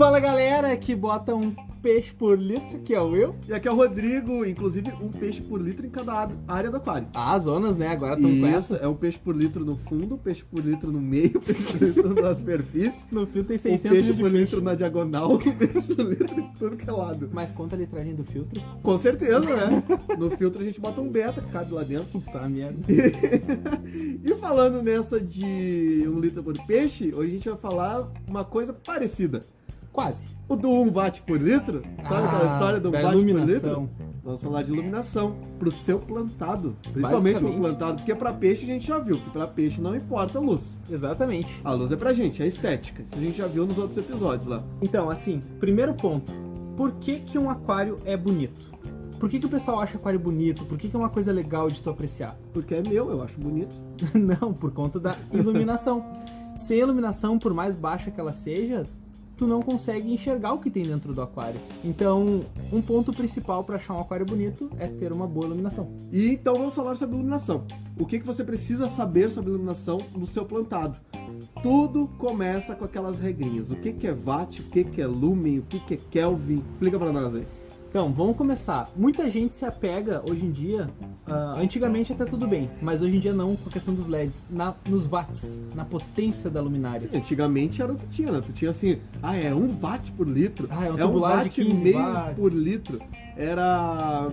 Fala galera que bota um peixe por litro, que é o eu. E aqui é o Rodrigo, inclusive um peixe por litro em cada área do aquário. Ah, as zonas, né? Agora estão com essa. É um peixe por litro no fundo, um peixe por litro no meio, um peixe por litro na superfície. No filtro tem Um 600 peixe de por litro na diagonal, um peixe por litro em tudo que é lado. Mas conta a litragem do filtro? Com certeza, né? No filtro a gente bota um beta que cabe lá dentro. Puta merda. E falando nessa de 1 litro por peixe, hoje a gente vai falar uma coisa parecida. Quase. O do 1 watt por litro, sabe aquela história do 1 da watt por iluminação. litro? Vamos falar de iluminação pro seu plantado, principalmente pro plantado, porque pra peixe a gente já viu que pra peixe não importa a luz. Exatamente. A luz é pra gente, é estética. Isso a gente já viu nos outros episódios lá. Então, assim, primeiro ponto. Por que um aquário é bonito? Por que o pessoal acha aquário bonito? Por que é uma coisa legal de tu apreciar? Porque é meu, eu acho bonito. Não, por conta da iluminação. Sem iluminação, por mais baixa que ela seja, tu não consegue enxergar o que tem dentro do aquário. Então, um ponto principal para achar um aquário bonito é ter uma boa iluminação. E então vamos falar sobre iluminação. O que você precisa saber sobre iluminação no seu plantado? Tudo começa com aquelas regrinhas. O que é watt, o que é lumen, o que é Kelvin. Explica para nós aí. Então, vamos começar. Muita gente se apega, hoje em dia, antigamente até tudo bem, mas hoje em dia não, com a questão dos LEDs, nos watts, na potência da luminária. Sim, antigamente era o que tinha, né? Tu tinha assim, é 1 watt por litro, é um é 1 tubular watt de 15 meio watts. por litro, era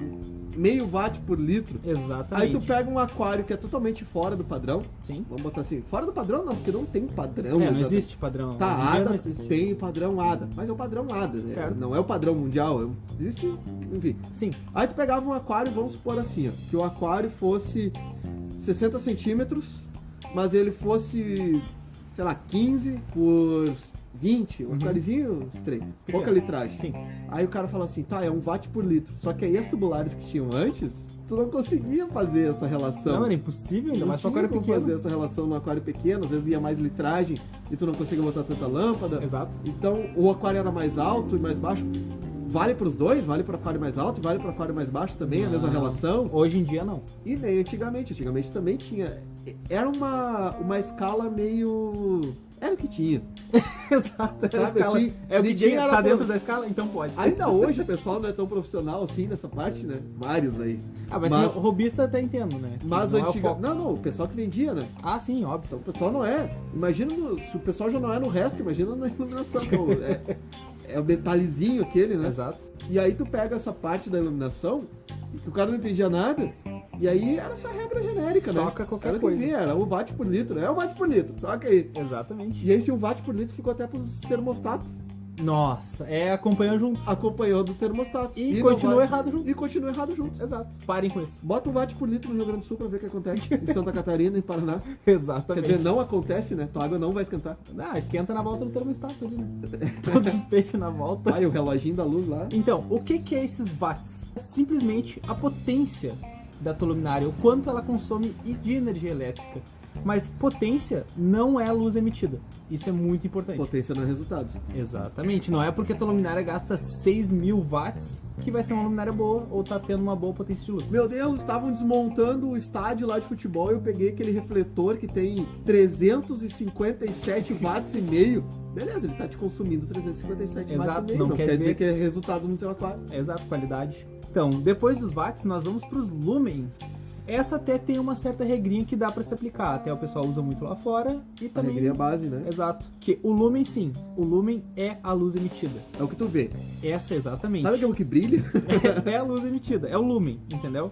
meio watt por litro. Exatamente. Aí tu pega um aquário que é totalmente fora do padrão. Sim. Vamos botar assim, fora do padrão não, porque não tem padrão. Não existe padrão. Tá, Hoje em dia ADA não existe. tem padrão ADA, mas é o padrão ADA, né? Certo. Não é o padrão mundial, existe, enfim. Sim. Aí tu pegava um aquário, vamos supor assim, ó, que o aquário fosse 60 centímetros, mas ele fosse, sei lá, 15 por 20, um aquáriozinho estreito, pouca litragem. Sim. Aí o cara fala assim, tá, é 1 watt por litro, só que aí as tubulares que tinham antes, tu não conseguia fazer essa relação. Não, era impossível, ainda Não mais com tinha aquário como pequeno. fazer essa relação no aquário pequeno, às vezes ia mais litragem e tu não conseguia botar tanta lâmpada. Exato. Então o aquário era mais alto e mais baixo. Vale para os dois? Vale para aquário mais alto e vale para aquário mais baixo também, a mesma relação? Hoje em dia não. E nem antigamente. Antigamente também tinha. Era uma escala meio. Era o que tinha. Exato. Era a Sabe, escala. assim, É o que ninguém tinha, era tá pro- dentro da escala, então pode. Ainda hoje o pessoal não é tão profissional assim nessa parte, né? Vários aí. Mas o robista até entendo, né? Mas Não é o antiga. foco. Não, o pessoal que vendia, né? Ah, sim, óbvio. Então o pessoal não é. Imagina se o pessoal já não é no resto, imagina na iluminação. Então, é o detalhezinho aquele, né? Exato. E aí tu pega essa parte da iluminação, que o cara não entendia nada, e aí era essa regra genérica, né? Toca qualquer Era o que coisa. vinha, era 1 watt por litro, é 1 watt por litro, toca aí. Exatamente. E esse 1 watt por litro ficou até pros termostatos, Nossa, acompanhou junto. acompanhou do termostato. E não continua vai- errado junto. E continua errado junto. Exato. Parem com isso. Bota 1 watt por litro no Rio Grande do Sul pra ver o que acontece. Em Santa Catarina, em Paraná. Quer Exatamente. dizer, não acontece, né? Tua água não vai esquentar. Esquenta na volta do termostato ali, né? Todos os peixes na volta. Aí o reloginho da luz lá. Então, o que é esses watts? É simplesmente a potência da tua luminária, o quanto ela consome de energia elétrica. Mas potência não é a luz emitida. Isso é muito importante. Potência não é resultado. Exatamente. Não é porque a tua luminária gasta 6.000 watts que vai ser uma luminária boa ou tá tendo uma boa potência de luz. Meu Deus, estavam desmontando o estádio lá de futebol e eu peguei aquele refletor que tem 357 watts e meio. Beleza, ele tá te consumindo 357 watts Exato, e meio. não Não quer quer dizer dizer que é resultado no teu aquário. Exato, qualidade. Então, depois dos watts, nós vamos para os lumens. Essa até tem uma certa regrinha que dá para se aplicar. Até o pessoal usa muito lá fora e A também... regrinha base, né? Exato. Que o lumen, sim. O lumen é a luz emitida. É o que tu vê. Essa exatamente. Sabe aquilo que brilha? É a luz emitida. É o lumen, entendeu?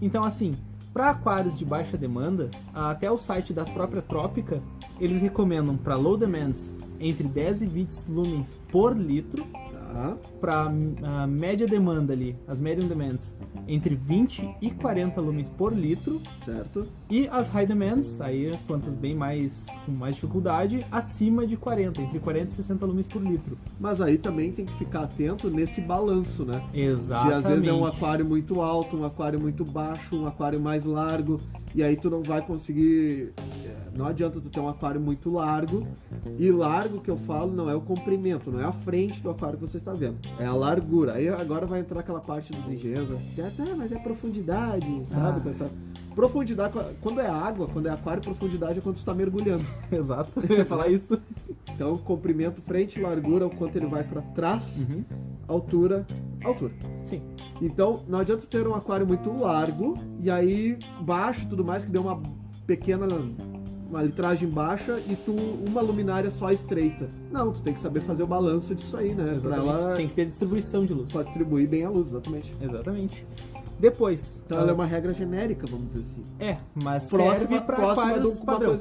Então, assim, para aquários de baixa demanda, até o site da própria Trópica, eles recomendam para low demands entre 10 e 20 lumens por litro, Tá. para a média demanda ali, as medium demands, entre 20 e 40 lumens por litro, Certo? e as high demands, aí as plantas bem mais com mais dificuldade, acima de 40, entre 40 e 60 lumens por litro. Mas aí também tem que ficar atento nesse balanço, né? Exatamente. Se às vezes é um aquário muito alto, um aquário muito baixo, um aquário mais largo, e aí tu não vai conseguir. Não adianta tu ter um aquário muito largo. E largo que eu falo não é o comprimento, não é a frente do aquário que você está vendo, é a largura. Aí agora vai entrar aquela parte dos engenheiros, mas é profundidade, sabe? Profundidade, quando é água, quando é aquário, profundidade é quando tu tá mergulhando. Exato, eu ia falar isso. Então, comprimento, frente, largura, o quanto ele vai para trás, altura. Sim. Então, não adianta ter um aquário muito largo, e aí baixo e tudo mais, que deu uma pequena, uma litragem baixa, e uma luminária só estreita. Não, tu tem que saber fazer o balanço disso aí, né? Pra ela tem que ter distribuição de luz. pode distribuir bem a luz, exatamente. Exatamente. Depois... Então ela é uma regra genérica, vamos dizer assim. Mas serve para aquários padrão.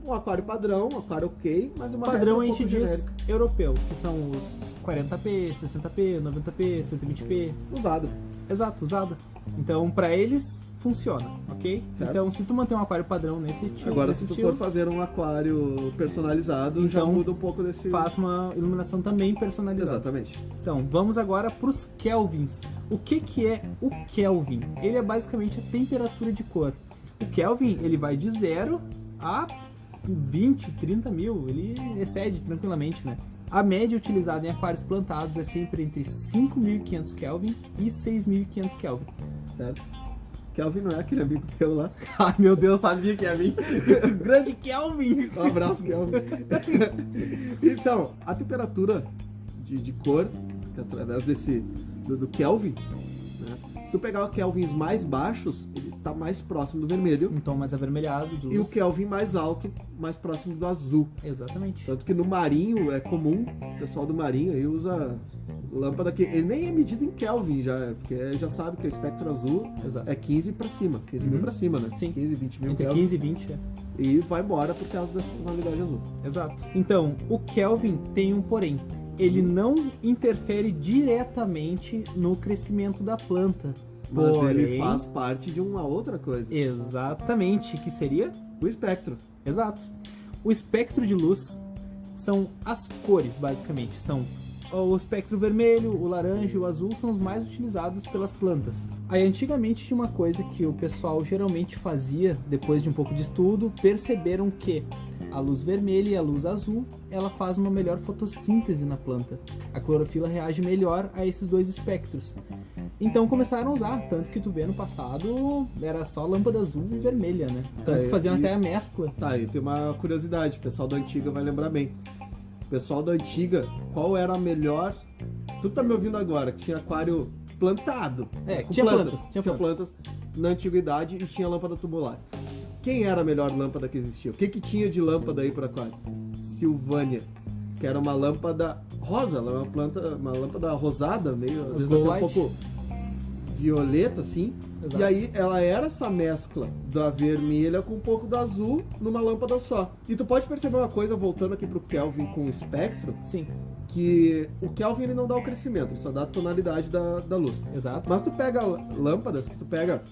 Um aquário padrão, um aquário ok, mas uma Padrão a regra um gente pouco diz genérica. europeu, que são os 40p, 60p, 90p, 120p. Usado. Exato, usada. Então, para eles, funciona, ok? Certo. Então, se tu manter um aquário padrão nesse tipo, Agora, se tu for fazer um aquário personalizado, já Então, muda um pouco desse... faz uma iluminação também personalizada. Exatamente. Então, vamos agora para os kelvins. O que é o Kelvin? Ele é basicamente a temperatura de cor. O Kelvin, ele vai de 0 a 20, 30 mil, ele excede tranquilamente, né? A média utilizada em aquários plantados é sempre entre 5.500 Kelvin e 6.500 Kelvin. Certo? Kelvin não é aquele amigo teu lá? Ai, meu Deus, sabia que ia vir. Grande Kelvin! Um abraço, Kelvin. Então, a temperatura de cor, que através do Kelvin, né? Se tu pegar os Kelvins mais baixos, ele está mais próximo do vermelho. Um tom mais avermelhado. De luz. E o Kelvin mais alto, mais próximo do azul. Exatamente. Tanto que no marinho é comum, o pessoal do marinho aí usa lâmpada que ele nem é medido em Kelvin já, porque já sabe que o espectro azul Exato. é 15 para cima, 15 mil para cima, né? Sim. 15, 20 mil Entre Kelvin. 15 e 20, E vai embora por causa dessa tonalidade azul. Exato. Então, o Kelvin tem um porém. Ele não interfere diretamente no crescimento da planta. Mas ele Porém, faz parte de uma outra coisa. Exatamente, que seria? O espectro. Exato. O espectro de luz são as cores, basicamente. São o espectro vermelho, o laranja e o azul são os mais utilizados pelas plantas. Aí antigamente tinha uma coisa que o pessoal geralmente fazia, depois de um pouco de estudo, perceberam que a luz vermelha e a luz azul, ela faz uma melhor fotossíntese na planta. A clorofila reage melhor a esses dois espectros. Então começaram a usar, tanto que tu vê no passado era só lâmpada azul e vermelha, né? Tanto que faziam até a mescla. Tá, e tem uma curiosidade, o pessoal da antiga vai lembrar bem. O pessoal da antiga, qual era a melhor... Tu tá me ouvindo agora, que tinha aquário plantado. Com tinha plantas. plantas. Tinha plantas na antiguidade e tinha lâmpada tubular. Quem era a melhor lâmpada que existia? O que tinha de lâmpada aí para aquário? Silvânia, que era uma lâmpada rosa, ela é uma lâmpada rosada, meio às vezes até um pouco violeta, assim. Exato. E aí ela era essa mescla da vermelha com um pouco do azul numa lâmpada só. E tu pode perceber uma coisa, voltando aqui pro Kelvin com o espectro, Sim, que o Kelvin ele não dá o crescimento, ele só dá a tonalidade da luz. exato. Mas tu pega lâmpadas que tu pega...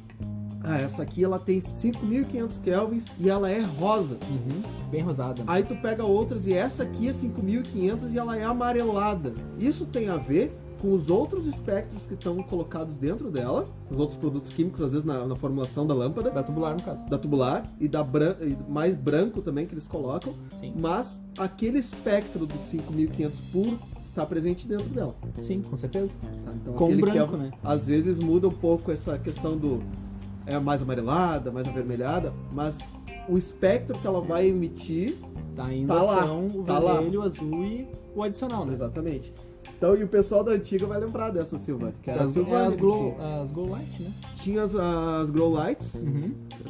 essa aqui ela tem 5.500 kelvins e ela é rosa. Bem rosada. Aí tu pega outras e essa aqui é 5.500 e ela é amarelada. Isso tem a ver com os outros espectros que estão colocados dentro dela, os outros produtos químicos, às vezes na formulação da lâmpada, Da tubular, no caso. da tubular e e mais branco também que eles colocam. Sim. Mas aquele espectro dos 5.500 puro está presente dentro dela. Sim, com certeza. Tá? Então, Com aquele branco, Kelvin, né? às vezes muda um pouco essa questão do mais amarelada, mais avermelhada, mas o espectro que ela vai emitir Tá indo Tá lá, ação, o tá lá. vermelho, o azul e o adicional, né? exatamente. Então, e o pessoal da antiga vai lembrar dessa Silvânia, que era a Silvânia. as glow light, né? Tinha as grow lights,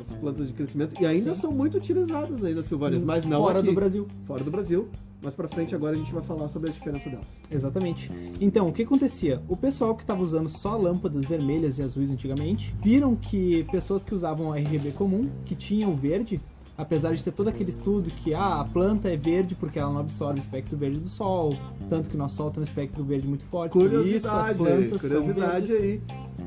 as plantas de crescimento, e ainda Sim. são muito utilizadas ainda, Silvânias, mas não Fora aqui, do Brasil. fora do Brasil. Mas pra frente agora a gente vai falar sobre a diferença delas. Exatamente. Então, o que acontecia? O pessoal que estava usando só lâmpadas vermelhas e azuis antigamente, viram que pessoas que usavam RGB comum, que tinham verde, apesar de ter todo aquele estudo que a planta é verde porque ela não absorve o espectro verde do sol, tanto que nosso sol tem um espectro verde muito forte. Por isso, as plantas Curiosidade são verdes. aí.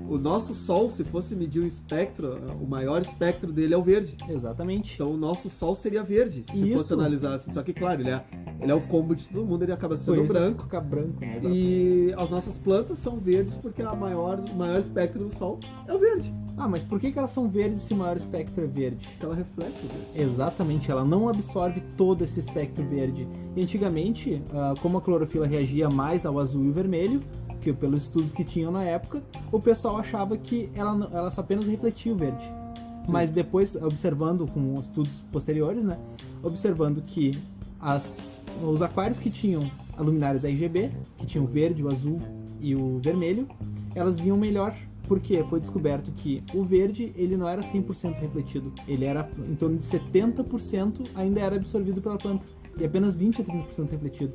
O nosso Sol, se fosse medir um espectro, o maior espectro dele é o verde. Exatamente. Então o nosso Sol seria verde, se Isso. fosse analisar assim. Só que, claro, ele é o combo de todo mundo, ele acaba Por sendo isso branco. fica branco, né? Exato. E as nossas plantas são verdes porque o maior espectro do Sol é o verde. Ah, mas por que elas são verdes se o maior espectro é verde? Porque ela reflete o verde. Exatamente, ela não absorve todo esse espectro verde. E antigamente, como a clorofila reagia mais ao azul e o vermelho, que pelos estudos que tinham na época, o pessoal achava que ela só apenas refletia o verde. Mas depois, observando com estudos posteriores, né? Observando que os aquários que tinham luminárias RGB, que tinham o verde, o azul e o vermelho, elas vinham melhor. Porque foi descoberto que o verde, ele não era 100% refletido. Ele era em torno de 70% ainda era absorvido pela planta. E apenas 20 a 30% refletido.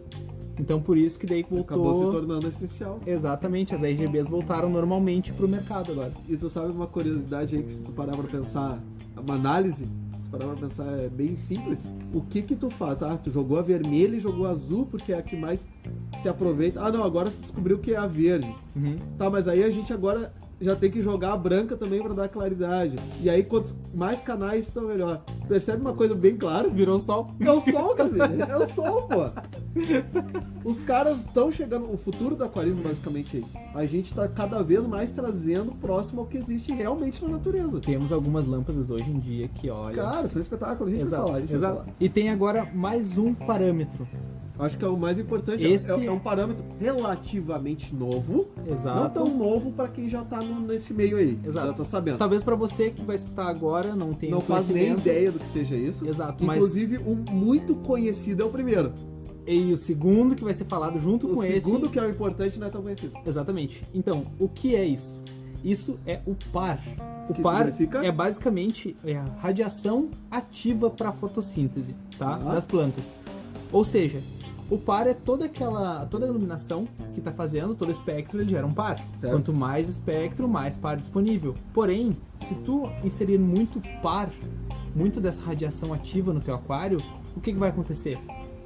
Então, por isso que daí voltou... Acabou se tornando essencial. Exatamente, as RGBs voltaram normalmente pro mercado agora. E tu sabe uma curiosidade aí que se tu parar pra pensar, uma análise, se tu parar pra pensar é bem simples. O que tu faz? Ah, tu jogou a vermelha e jogou a azul porque é a que mais se aproveita. Ah, não, agora você descobriu que é a verde. Uhum. Tá, mas aí a gente agora já tem que jogar a branca também pra dar claridade. E aí, quantos mais canais estão melhor. Percebe uma coisa bem clara? Virou o sol. É o sol, cacete. É o sol, pô. Os caras estão chegando... O futuro do aquarismo, basicamente, é isso. A gente tá cada vez mais trazendo próximo ao que existe realmente na natureza. Temos algumas lâmpadas hoje em dia que, olha... Cara, são espetáculos. A gente vai Exato, falar, a gente vai exato. falar. E tem agora mais um parâmetro. Acho que é o mais importante. Esse- É um parâmetro relativamente novo. Exato. Não tão novo pra quem já tá nesse meio aí. Exato. Já tá sabendo. Talvez pra você que vai escutar agora não tenha Não faz nem conhecimento. ideia do que seja isso. Exato, mas... Inclusive, um muito conhecido é o primeiro. E o segundo que vai ser falado junto O com segundo, esse... que é o importante, não é tão conhecido. Exatamente. Então, o que é isso? Isso é o par. O Que par significa? é basicamente a radiação ativa para a fotossíntese, tá? Ah. Das plantas. Ou seja, o par é toda a iluminação que está fazendo, todo espectro, ele gera um par. Certo. Quanto mais espectro, mais par disponível. Porém, se tu inserir muito par, muito dessa radiação ativa no teu aquário, o que vai acontecer?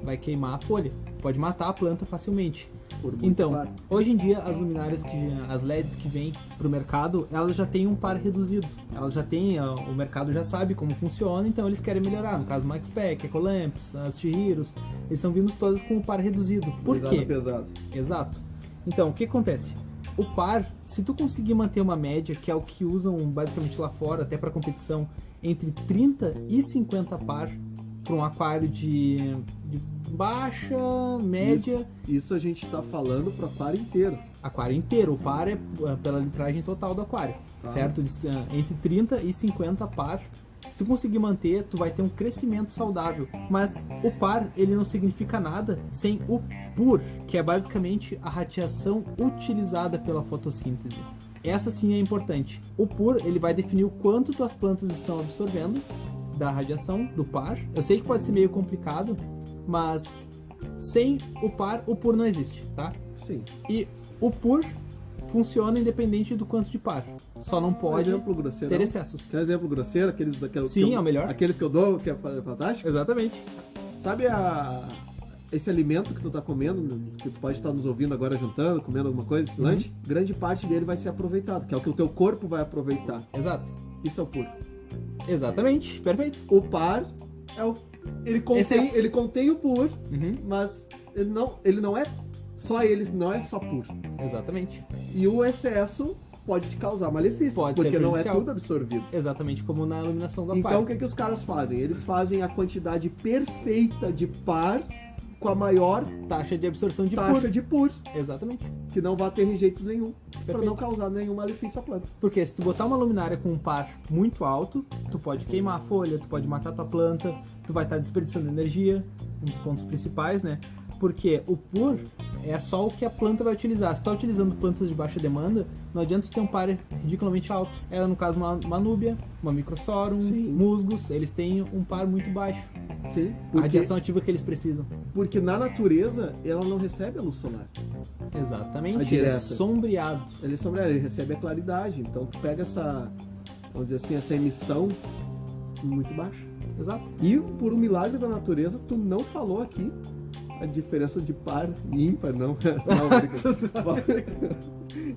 Vai queimar a folha, pode matar a planta facilmente. Por muito Então, par. hoje em dia as luminárias, as LEDs que vêm pro mercado, elas já têm um par reduzido. Elas já têm, o mercado já sabe como funciona, então eles querem melhorar. No caso, MaxPack, Ecolamps, as Chihiros, eles estão vindo todas com o par reduzido. Por quê? Pesado. Exato. Então, o que acontece? O par, se tu conseguir manter uma média, que é o que usam basicamente lá fora, até para competição, entre 30 e 50 par para um aquário de baixa, média, Isso a gente tá falando para par inteiro. aquário inteiro. O par é pela litragem total do aquário, Tá. certo? Entre 30 e 50 par. Se tu conseguir manter, tu vai ter um crescimento saudável. Mas o par, ele não significa nada sem o PUR, que é basicamente a radiação utilizada pela fotossíntese. Essa sim é importante. O PUR, ele vai definir o quanto tuas plantas estão absorvendo da radiação, do par. Eu sei que pode ser meio complicado, mas sem o par, o PUR não existe, tá? Sim. E o PUR funciona independente do quanto de par. Só não pode exemplo grosseiro. ter excessos. Quer exemplo grosseiro? Aqueles daqueles Sim, é o melhor. Aqueles que eu dou, que é fantástico. Exatamente. Sabe esse alimento que tu tá comendo, que tu pode estar nos ouvindo agora jantando, comendo alguma coisa, esse lanche? Grande parte dele vai ser aproveitado, que é o que o teu corpo vai aproveitar. Exato. Isso é o puro. Exatamente. Perfeito. O par é o... Excesso. Ele contém o pur, Uhum. mas ele não é só pur. Exatamente. E o excesso pode te causar malefícios, Pode ser porque não é prejudicial. tudo absorvido. Exatamente como na iluminação do Então aquário. o que os caras fazem? Eles fazem a quantidade perfeita de par com a maior Taxa de absorção de taxa PUR. de pur, Exatamente. que não vai ter rejeitos nenhum, para Perfeito. não causar nenhum malefício à planta. Porque se tu botar uma luminária com um par muito alto, tu pode queimar a folha, tu pode matar tua planta, tu vai estar desperdiçando energia, um dos pontos principais, né? Porque o PUR é só o que a planta vai utilizar. Se tu tá utilizando plantas de baixa demanda, não adianta tu ter um par ridiculamente alto. Ela, no caso, uma núbia, uma microsorum, Sim. musgos, eles têm um par muito baixo. Sim, A radiação ativa que eles precisam. porque na natureza ela não recebe a luz solar. A Exatamente. Ele é direta. sombreado. Ele recebe a claridade. Então tu pega essa, vamos dizer assim, essa emissão muito baixa. Exato. E por um milagre da natureza, tu não falou aqui a diferença de par e ímpar, não. Não, brincadeira.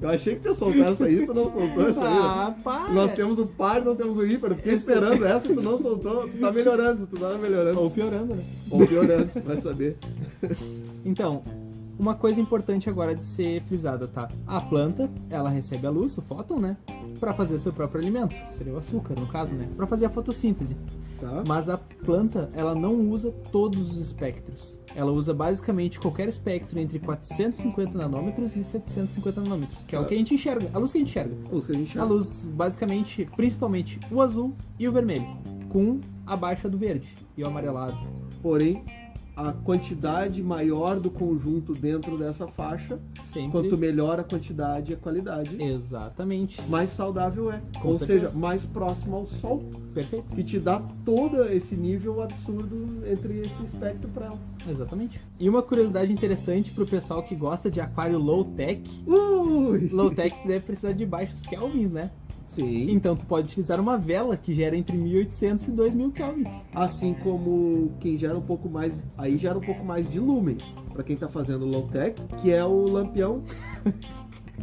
Eu achei que tu ia soltar essa aí, tu não soltou essa aí. Ah, pá! Nós temos o par, nós temos o ímpar. Eu fiquei esperando essa, tu não soltou. Tu tá melhorando, tu tá melhorando. Ou piorando, né? Ou piorando, vai saber. Então, uma coisa importante agora de ser frisada, tá? A planta, ela recebe a luz, o fóton, né? Pra fazer seu próprio alimento, seria o açúcar, no caso, né? Pra fazer a fotossíntese. Tá? Mas a planta, ela não usa todos os espectros. Ela usa basicamente qualquer espectro entre 450 nanômetros e 750 nanômetros, que é o que a gente enxerga, a luz que a gente enxerga. A luz, basicamente, principalmente o azul e o vermelho, com a baixa do verde e o amarelado. Porém, a quantidade maior do conjunto dentro dessa faixa, Sempre. quanto melhor a quantidade e a qualidade, Exatamente. mais saudável é. Com Ou certeza. seja, mais próximo ao sol, Perfeito. que te dá todo esse nível absurdo entre esse espectro para ela. Exatamente. E uma curiosidade interessante pro pessoal que gosta de aquário low-tech. Ui! Low-tech deve precisar de baixos kelvins, né? Sim. Então tu pode utilizar uma vela que gera entre 1800 e 2000 kelvins. Assim como quem gera um pouco mais, aí gera um pouco mais de lumens, para quem tá fazendo low-tech, que é o lampião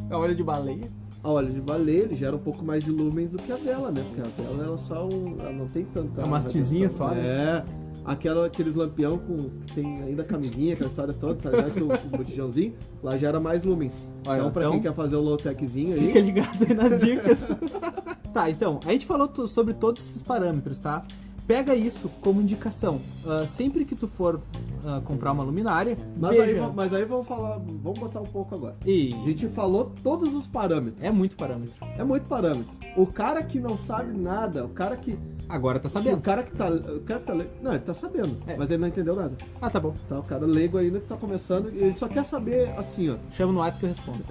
A óleo de baleia. a óleo de baleia, ele gera um pouco mais de lumens do que a vela, né? Porque a vela ela não tem tanta... É uma hastezinha só, né? É, aqueles lampião que tem ainda a camisinha, aquela história toda, sabe? O botijãozinho, lá gera mais lumens. Olha, Então, pra então- quem quer fazer o low-techzinho Fica aí... ligado aí nas dicas. Tá, então, a gente falou sobre todos esses parâmetros, tá? Pega isso como indicação. Sempre que tu for comprar uma luminária, veja... Mas aí vamos botar um pouco agora. A E gente falou todos os parâmetros. é muito parâmetro. É muito parâmetro. O cara que não sabe nada, o cara que Agora tá O sabendo. cara que tá. Não, ele tá sabendo, É. mas ele não entendeu nada. Ah, tá bom. Tá, o cara leigo ainda que tá começando, ele só quer saber assim, ó. Chama no WhatsApp que eu respondo.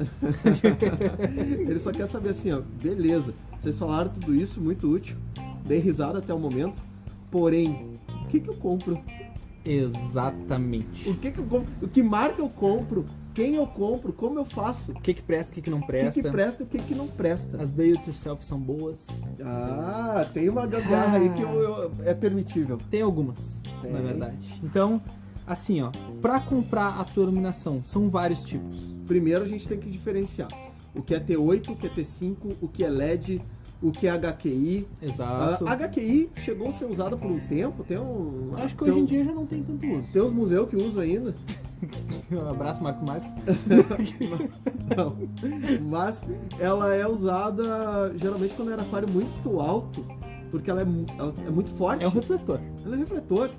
Ele só quer saber assim, ó. Beleza, vocês falaram tudo isso, muito útil. Dei risada até o momento. Porém, o que eu compro? Exatamente. O que eu compro? O que marca eu compro? Quem eu compro? Como eu faço? O que presta, o que não O presta. que presta e o que não presta? As do it yourself são boas. Ah, tem uma gambiarra aí que é permitível. Tem algumas, Tem. na verdade. Então, assim, ó, pra comprar a tua iluminação, são vários tipos. Primeiro a gente tem que diferenciar o que é T8, o que é T5, o que é LED, o que é HQI. Exato. A HQI chegou a ser usada por um tempo, Acho que hoje em dia já não tem tanto uso. Tem uns museus que usam ainda. Um abraço, Marcos Marques. Não. Mas ela é usada geralmente quando era aquário muito alto, porque ela é muito forte. É um refletor. Ela é refletor.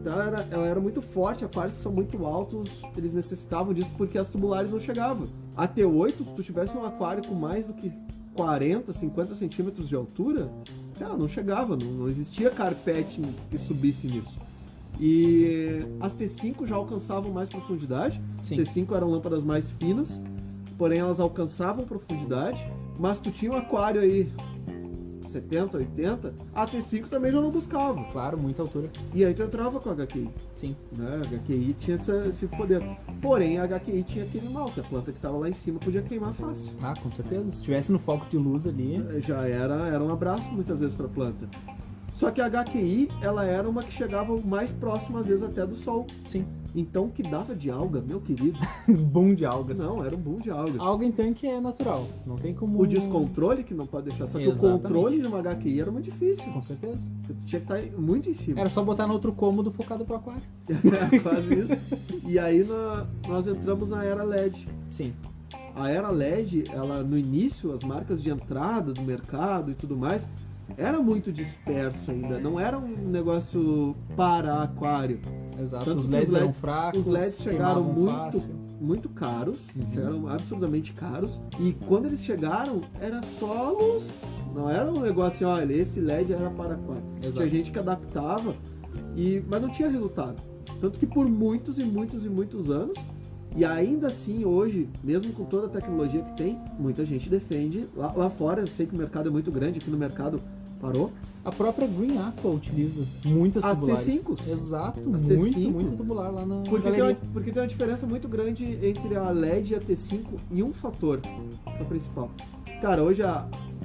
Então ela era muito forte, aquários que são muito altos, eles necessitavam disso porque as tubulares não chegavam. A T8, se tu tivesse um aquário com mais do que 40, 50 centímetros de altura, cara, não chegava, não existia carpete que subisse nisso. E as T5 já alcançavam mais profundidade. Sim. T5 eram lâmpadas mais finas, porém elas alcançavam profundidade, mas tu tinha um aquário aí 70, 80, a T5 também já não buscava. Claro, muita altura. E aí tu entrava com a HQI, Sim. né? A HQI tinha esse poder. Porém, a HQI tinha aquele mal, que a planta que estava lá em cima podia queimar fácil. Ah, com certeza. Se tivesse no foco de luz ali. Já era um abraço muitas vezes para a planta. Só que a HQI, ela era uma que chegava mais próxima às vezes até do sol. Sim. Então o que dava de alga, meu querido, Boom de algas. não, era um boom de algas. Alga em tanque é natural. Não tem como. O descontrole que não pode deixar, só que Exatamente. o controle de uma HQI era muito difícil. Com certeza. Tu tinha que estar muito em cima. Era só botar no outro cômodo focado pro aquário. Quase isso. E aí nós entramos na era LED. Sim. A era LED, ela no início, as marcas de entrada do mercado e tudo mais, era muito disperso ainda. Não era um negócio para aquário. Exato. Tanto Os que LEDs os eram LEDs fracos. Os LEDs chegaram queimavam fácil. muito caros, Uhum. chegaram absurdamente caros. E quando eles chegaram, era só luz. Não era um negócio assim, olha, esse LED era para aquário. Exato. Tinha gente que adaptava, mas não tinha resultado. Tanto que por muitos e muitos e muitos anos, e ainda assim hoje, mesmo com toda a tecnologia que tem, muita gente defende. Lá fora, eu sei que o mercado é muito grande, aqui no mercado parou. A própria Green Aqua utiliza muitas As tubulares. T5? Exato. As muito, T5? muito tubular lá na Porque galeria. tem uma diferença muito grande entre a LED e a T5 em um fator, que é o principal. Cara, hoje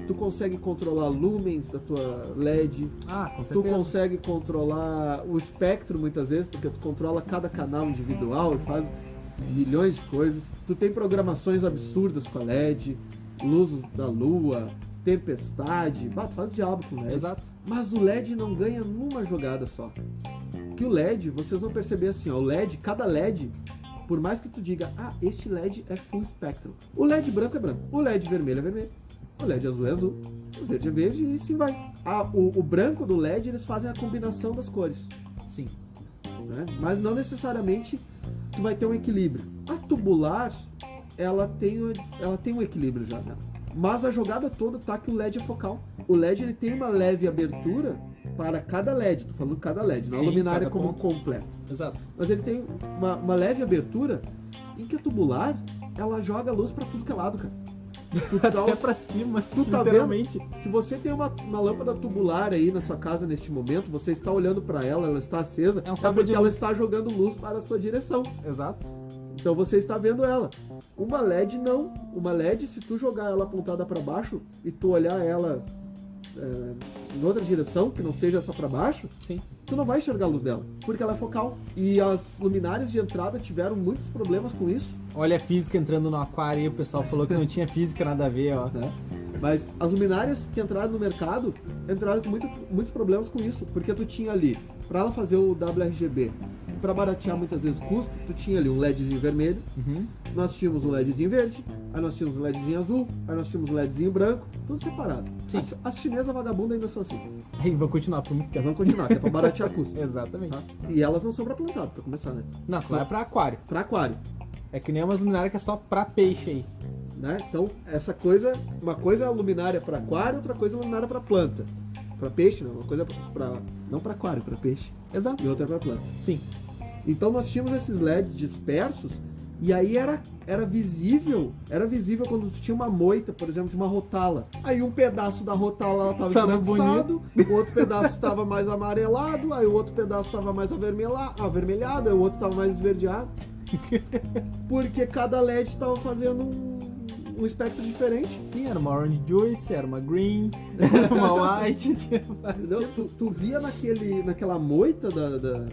tu consegue controlar lumens da tua LED, Ah, com tu certeza. consegue controlar o espectro muitas vezes, porque tu controla cada canal individual e faz milhões de coisas. Tu tem programações absurdas com a LED, luz da lua, tempestade, tu faz o diabo com o LED. Exato. Mas o LED não ganha numa jogada só. Que o LED, vocês vão perceber assim, ó, o LED, cada LED Por mais que tu diga, este LED é full spectrum. O LED branco é branco, o LED vermelho é vermelho, o LED azul é azul, o verde é verde e assim vai. O branco do LED, eles fazem a combinação das cores. Sim. Né? Mas não necessariamente tu vai ter um equilíbrio. A tubular, ela tem um equilíbrio já, né? Mas a jogada toda tá que o LED é focal. O LED ele tem uma leve abertura para cada LED, tô falando cada LED, não a Sim, luminária cada como ponto. completo. Exato. Mas ele tem uma leve abertura em que a tubular, ela joga luz para tudo que é lado, cara. Tu tá, Até pra cima, tu tá literalmente. se você tem uma lâmpada tubular aí na sua casa neste momento, você está olhando para ela, ela está acesa, É um é sabre porque de ela luz. está jogando luz para a sua direção. Exato. Então você está vendo ela. Uma LED não. Uma LED, se tu jogar ela apontada para baixo e tu olhar ela em outra direção, que não seja essa para baixo, Sim. tu não vai enxergar a luz dela, porque ela é focal. E as luminárias de entrada tiveram muitos problemas com isso, Olha a física entrando no aquário e o pessoal falou que não tinha física nada a ver, ó. né? Mas as luminárias que entraram no mercado entraram com muitos problemas com isso, porque tu tinha ali, para ela fazer o WRGB, para baratear muitas vezes custo, tu tinha ali um LEDzinho vermelho, Uhum. nós tínhamos um LEDzinho verde, aí nós tínhamos um LEDzinho azul, aí nós tínhamos um LEDzinho branco, tudo separado. Sim. As chinesas vagabundas ainda são assim. Aí vou continuar por muito Então tempo. vamos continuar, que é para baratear custo. Exatamente. Tá? E elas não são para plantado, para começar, né? Não, só é pra aquário. Para aquário. É que nem umas luminárias que é só pra peixe aí. Né? Então, essa coisa, uma coisa é a luminária para aquário, outra coisa é a luminária para planta. Para peixe, não, uma coisa não para aquário, para peixe, Exato. e outra para planta. Sim. Então nós tínhamos esses LEDs dispersos e aí era visível quando tu tinha uma moita, por exemplo, de uma rotala. Aí um pedaço da rotala ela tava Tava esbranquiçado, o outro pedaço estava mais amarelado, aí o outro pedaço estava mais avermelhado, aí o outro estava mais esverdeado. Porque cada LED estava fazendo um espectro diferente. Sim, era uma orange juice, era uma green, era uma white, tinha vários Entendeu? tipos. Tu via naquela moita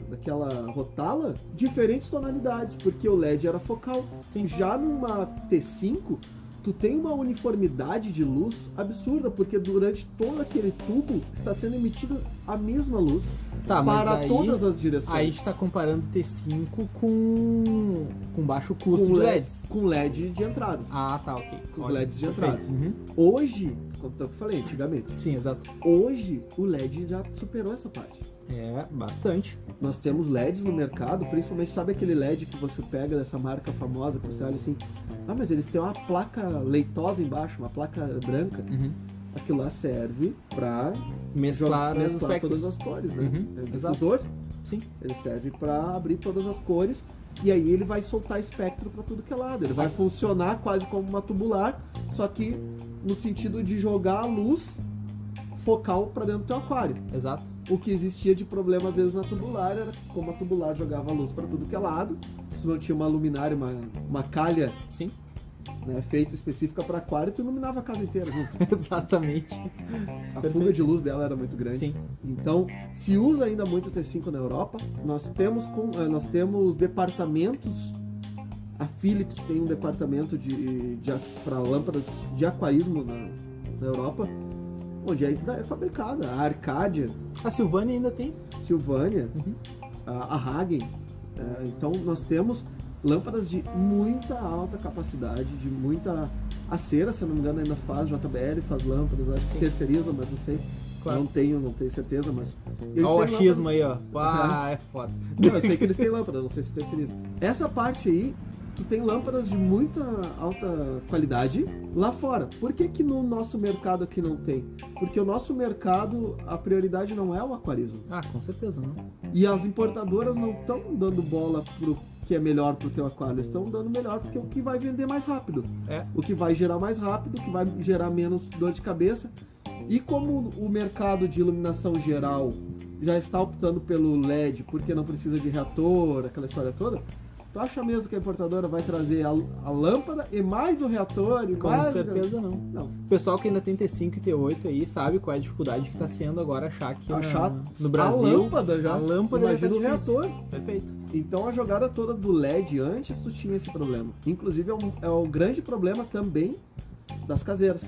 daquela rotala diferentes tonalidades, porque o LED era focal. Sim. Já numa T5, tu tem uma uniformidade de luz absurda, porque durante todo aquele tubo está sendo emitida a mesma luz Tá, mas para aí- todas as direções. Aí a gente tá comparando T5 com baixo custo com de LED, LEDs. com LED de entradas. Ah, tá, ok. Com os Ótimo, LEDs de perfeito. entrada. Uhum. Hoje, como eu falei antigamente, Sim, exato. hoje o LED já superou essa parte. É, bastante. Nós temos LEDs no mercado, principalmente, sabe aquele LED que você pega dessa marca famosa, que você olha assim, mas eles têm uma placa leitosa embaixo, uma placa branca. Uhum. Aquilo lá serve pra Mesclar os mesclar espectros. todas as cores, né? Uhum, É um exato. difusor, Sim. ele serve pra abrir todas as cores e aí ele vai soltar espectro pra tudo que é lado. Ele vai funcionar quase como uma tubular, só que no sentido de jogar a luz focal pra dentro do teu aquário. Exato. O que existia de problema às vezes na tubular era como a tubular jogava a luz para tudo que é lado, se não tinha uma luminária, uma calha, Sim. né, feita específica para aquário, tu iluminava a casa inteira junto. Exatamente. A Perfeito. fuga de luz dela era muito grande. Sim. Então, se usa ainda muito o T5 na Europa. Nós temos departamentos. A Philips tem um departamento para lâmpadas de aquarismo na Europa, onde ainda é fabricada. A Arcadia, A Silvânia ainda tem. Silvânia, Uhum. a Hagen. Então nós temos lâmpadas de muita alta capacidade, de muita. A Cera, se eu não me engano, ainda faz, JBL faz lâmpadas, acho que Sim. terceiriza, mas não sei. Claro. Não tenho certeza, mas. eles Olha o têm achismo lâmpadas- aí, ó. Ah, é foda. Não, eu sei que eles têm lâmpadas, não sei se terceiriza. Essa parte aí, tu tem lâmpadas de muita alta qualidade lá fora. Por que que no nosso mercado aqui não tem? Porque o nosso mercado, a prioridade não é o aquarismo. Ah, com certeza, não. E as importadoras não estão dando bola pro que é melhor pro teu aquário, eles estão dando melhor porque é o que vai vender mais rápido, É. o que vai gerar mais rápido, o que vai gerar menos dor de cabeça. E como o mercado de iluminação geral já está optando pelo LED porque não precisa de reator, aquela história toda, tu acha mesmo que a importadora vai trazer a lâmpada e mais o reator? E Com mais... certeza não. Não. O pessoal que ainda tem T5 e T8 aí sabe qual é a dificuldade que tá sendo agora achar aqui Achar no Brasil. a lâmpada já. A lâmpada já Imagina o tá difícil. reator. Perfeito. Então a jogada toda do LED antes tu tinha esse problema. Inclusive é o grande problema também das caseiras.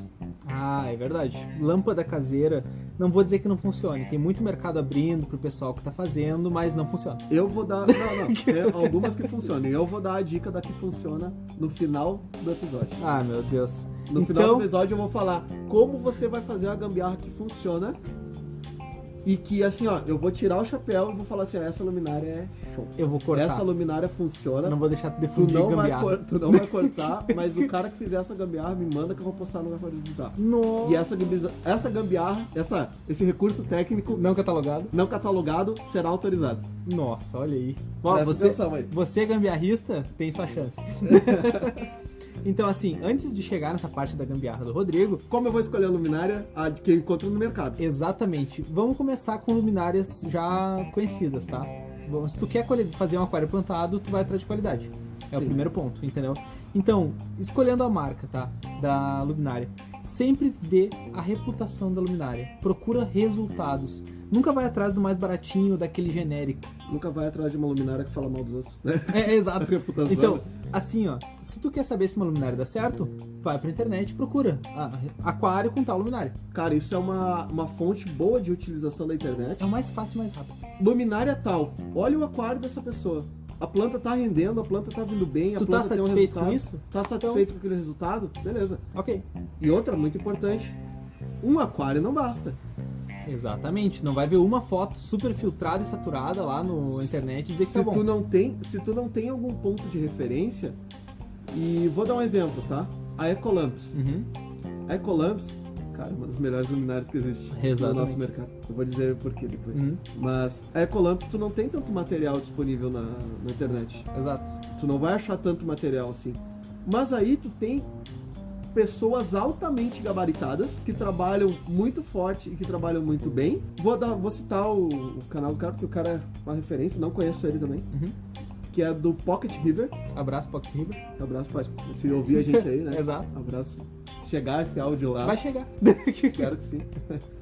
Ah, é verdade. Lâmpada caseira, não vou dizer que não funcione. Tem muito mercado abrindo pro pessoal que tá fazendo, mas não funciona. Eu vou dar... Não. Tem algumas que funcionam. Eu vou dar a dica da que funciona no final do episódio. Ah, meu Deus. No final do episódio eu vou falar como você vai fazer a gambiarra que funciona. E que, assim, ó, eu vou tirar o chapéu e vou falar assim, ó, essa luminária é show. Eu vou cortar. Essa luminária funciona. Não vou deixar tu defundir gambiarra. Tu não vai cortar, mas o cara que fizer essa gambiarra me manda que eu vou postar no Gambiarra Bizarro. Nossa. E essa gambiarra, esse recurso técnico Não catalogado será autorizado. Nossa, olha aí. Presta atenção aí. Você gambiarrista, tem sua chance. Então, assim, antes de chegar nessa parte da gambiarra do Rodrigo... Como eu vou escolher a luminária? A que eu encontro no mercado. Exatamente. Vamos começar com luminárias já conhecidas, tá? Se tu quer fazer um aquário plantado, tu vai atrás de qualidade. É Sim. o primeiro ponto, entendeu? Então, escolhendo a marca, tá? Da luminária. Sempre vê a reputação da luminária. Procura resultados. Nunca vai atrás do mais baratinho, daquele genérico. Nunca vai atrás de uma luminária que fala mal dos outros, né? Exato. A reputação. Então, assim, ó, se tu quer saber se uma luminária dá certo, vai pra internet e procura aquário com tal luminária. Cara, isso é uma fonte boa de utilização da internet. É o mais fácil e mais rápido. Luminária tal. Olha o aquário dessa pessoa. A planta tá rendendo, a planta tá vindo bem, a Tu tá planta tem um satisfeito resultado. com isso? Tá satisfeito com aquele resultado? Beleza. Ok. E outra, muito importante, um aquário não basta. Exatamente. Não vai ver uma foto super filtrada e saturada lá na internet e dizer que tá bom. Se tu não tem algum ponto de referência, e vou dar um exemplo, tá? A Ecolamps. Uhum. A Ecolamps, cara, uma das melhores luminárias que existe Exatamente. no nosso mercado. Eu vou dizer o porquê depois. Uhum. Mas a Ecolamps, tu não tem tanto material disponível na internet. Exato. Tu não vai achar tanto material assim. Mas aí tu tem pessoas altamente gabaritadas que trabalham muito forte e que trabalham muito bem. Vou citar o canal do cara, porque o cara é uma referência, não conheço ele também. Uhum. Que é do Pocket River. Abraço, Pocket River. Abraço, pode se ouvir a gente aí, né? Exato. Abraço. Se chegar esse áudio lá. Vai chegar. Espero que sim.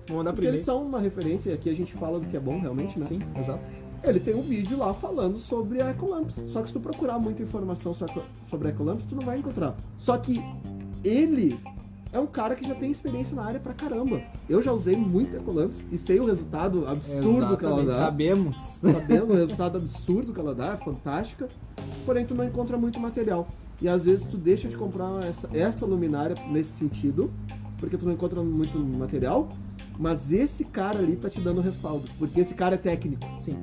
Vou mandar Porque pra eles ele. são uma referência e aqui a gente fala do que é bom realmente, né? Sim, exato. Ele tem um vídeo lá falando sobre a Ecolamps. Só que se tu procurar muita informação sobre a Ecolamps, tu não vai encontrar. Só que ele é um cara que já tem experiência na área pra caramba. Eu já usei muito Ecolamps e sei o resultado absurdo que ela Exatamente, dá. Sabemos. Sabendo o resultado absurdo que ela dá, é fantástica. Porém, tu não encontra muito material. E às vezes tu deixa de comprar essa luminária nesse sentido, porque tu não encontra muito material. Mas esse cara ali tá te dando respaldo, porque esse cara é técnico. Sim.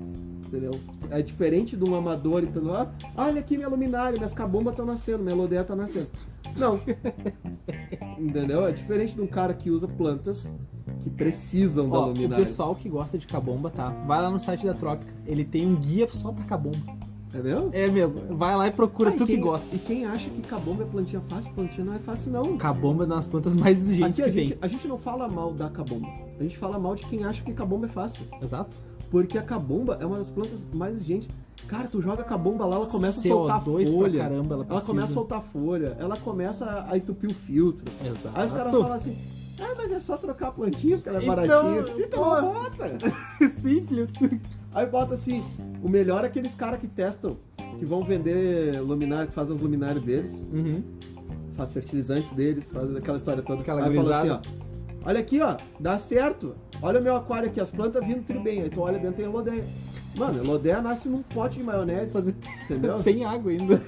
Entendeu? É diferente de um amador entendeu? Olha aqui minha luminária, minhas cabombas estão nascendo, minha lodeia tá nascendo. Não. Entendeu? É diferente de um cara que usa plantas que precisam da Ó, o luminária. pessoal que gosta de cabomba, tá? Vai lá no site da Trópica. Ele tem um guia só pra cabomba. É mesmo? É mesmo. Vai lá e procura tu que gosta. E quem acha que cabomba é plantinha fácil, plantinha não é fácil não. Cabomba é uma das plantas mais exigentes Aqui que tem. a gente não fala mal da cabomba. A gente fala mal de quem acha que cabomba é fácil. Exato. Porque a cabomba é uma das plantas mais exigentes. Cara, tu joga a cabomba lá, ela começa a soltar CO2 folha. pra caramba, ela precisa. começa a soltar folha, ela começa a entupir o filtro. Exato. Aí os caras falam assim, mas é só trocar a plantinha porque ela é Então, baratinha. Então pô. bota! Simples. Aí bota assim, o melhor é aqueles caras que testam, que vão vender luminária, que fazem as luminárias deles, Uhum. faz fertilizantes deles, faz aquela história toda. Aquela Aí fala assim, gurizada. ó, olha aqui, ó, dá certo. Olha o meu aquário aqui, as plantas vindo tudo bem. Aí tu olha dentro tem elodeia. Mano, a elodeia nasce num pote de maionese, entendeu? Sem água ainda.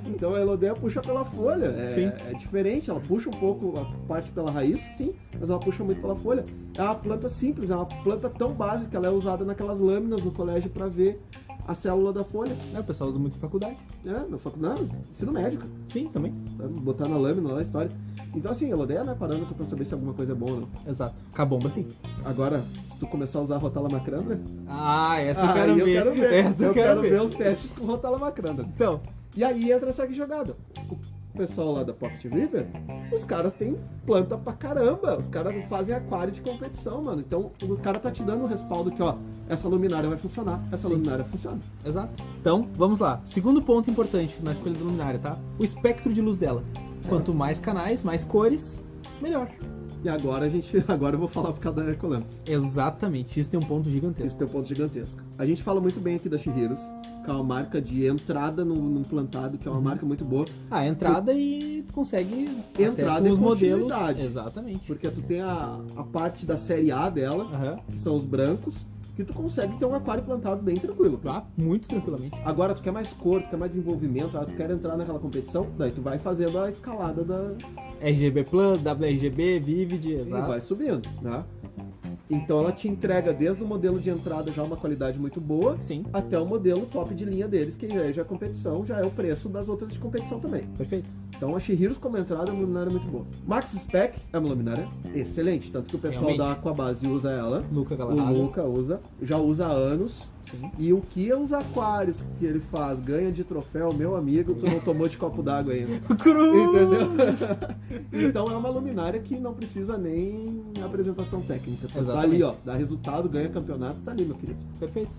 Então a elodeia puxa pela folha. Sim. É diferente, ela puxa um pouco a parte pela raiz, sim, mas ela puxa muito pela folha. É uma planta simples, é uma planta tão básica, ela é usada naquelas lâminas no colégio pra ver a célula da folha. O pessoal usa muito em faculdade. Na faculdade, ensino médico. Sim, também. Pra botar na lâmina lá a história. Então assim, a elodeia não é parâmetro pra saber se alguma coisa é boa ou não. Exato. Cabomba, sim. Agora, se tu começar a usar a Rotala macrandra, Ah, essa eu quero aí ver. eu quero ver. Essa Eu quero ver os testes com Rotala macrandra. Então, E aí entra essa jogada. O pessoal lá da Pocket River, os caras têm planta pra caramba. Os caras fazem aquário de competição, mano. Então o cara tá te dando um respaldo que, ó, essa luminária vai funcionar, essa Sim. luminária funciona. exato. Então, vamos lá. Segundo ponto importante na escolha da luminária, tá? O espectro de luz dela. Quanto mais canais, mais cores, melhor. E agora agora eu vou falar por causa da Ecolamps. Exatamente. Isso tem um ponto gigantesco. Esse tem um ponto gigantesco. A gente fala muito bem aqui da Chihiros. que é uma marca de entrada num plantado, que é uma marca muito boa. Ah, entrada e tu consegue Entrada até com e os modelos. continuidade. Exatamente. Porque tu tem a parte da série A dela, Aham. que são os brancos, que tu consegue ter um aquário plantado bem tranquilo. Ah, muito tranquilamente. Agora tu quer mais cor, tu quer mais desenvolvimento, tu quer entrar naquela competição, daí tu vai fazendo a escalada RGB Plus, WRGB, Vivid, e exato. vai subindo, né? Então ela te entrega desde o modelo de entrada já uma qualidade muito boa, Sim, até o modelo top de linha deles, que já é competição, já é o preço das outras de competição também. perfeito. Então a Shihiros como entrada é uma luminária muito boa. Max Spec é uma luminária excelente, tanto que o pessoal Realmente. da Aquabase usa ela, Luca o Galahad. Luca usa, já usa há anos. Sim. E o que os aquários que ele faz ganha de troféu, meu amigo, tu não tomou de copo d'água ainda. Cruz! Entendeu? Então é uma luminária que não precisa nem apresentação técnica. Tá Exatamente. ali, ó, dá resultado, ganha campeonato, tá ali, meu querido. Perfeito.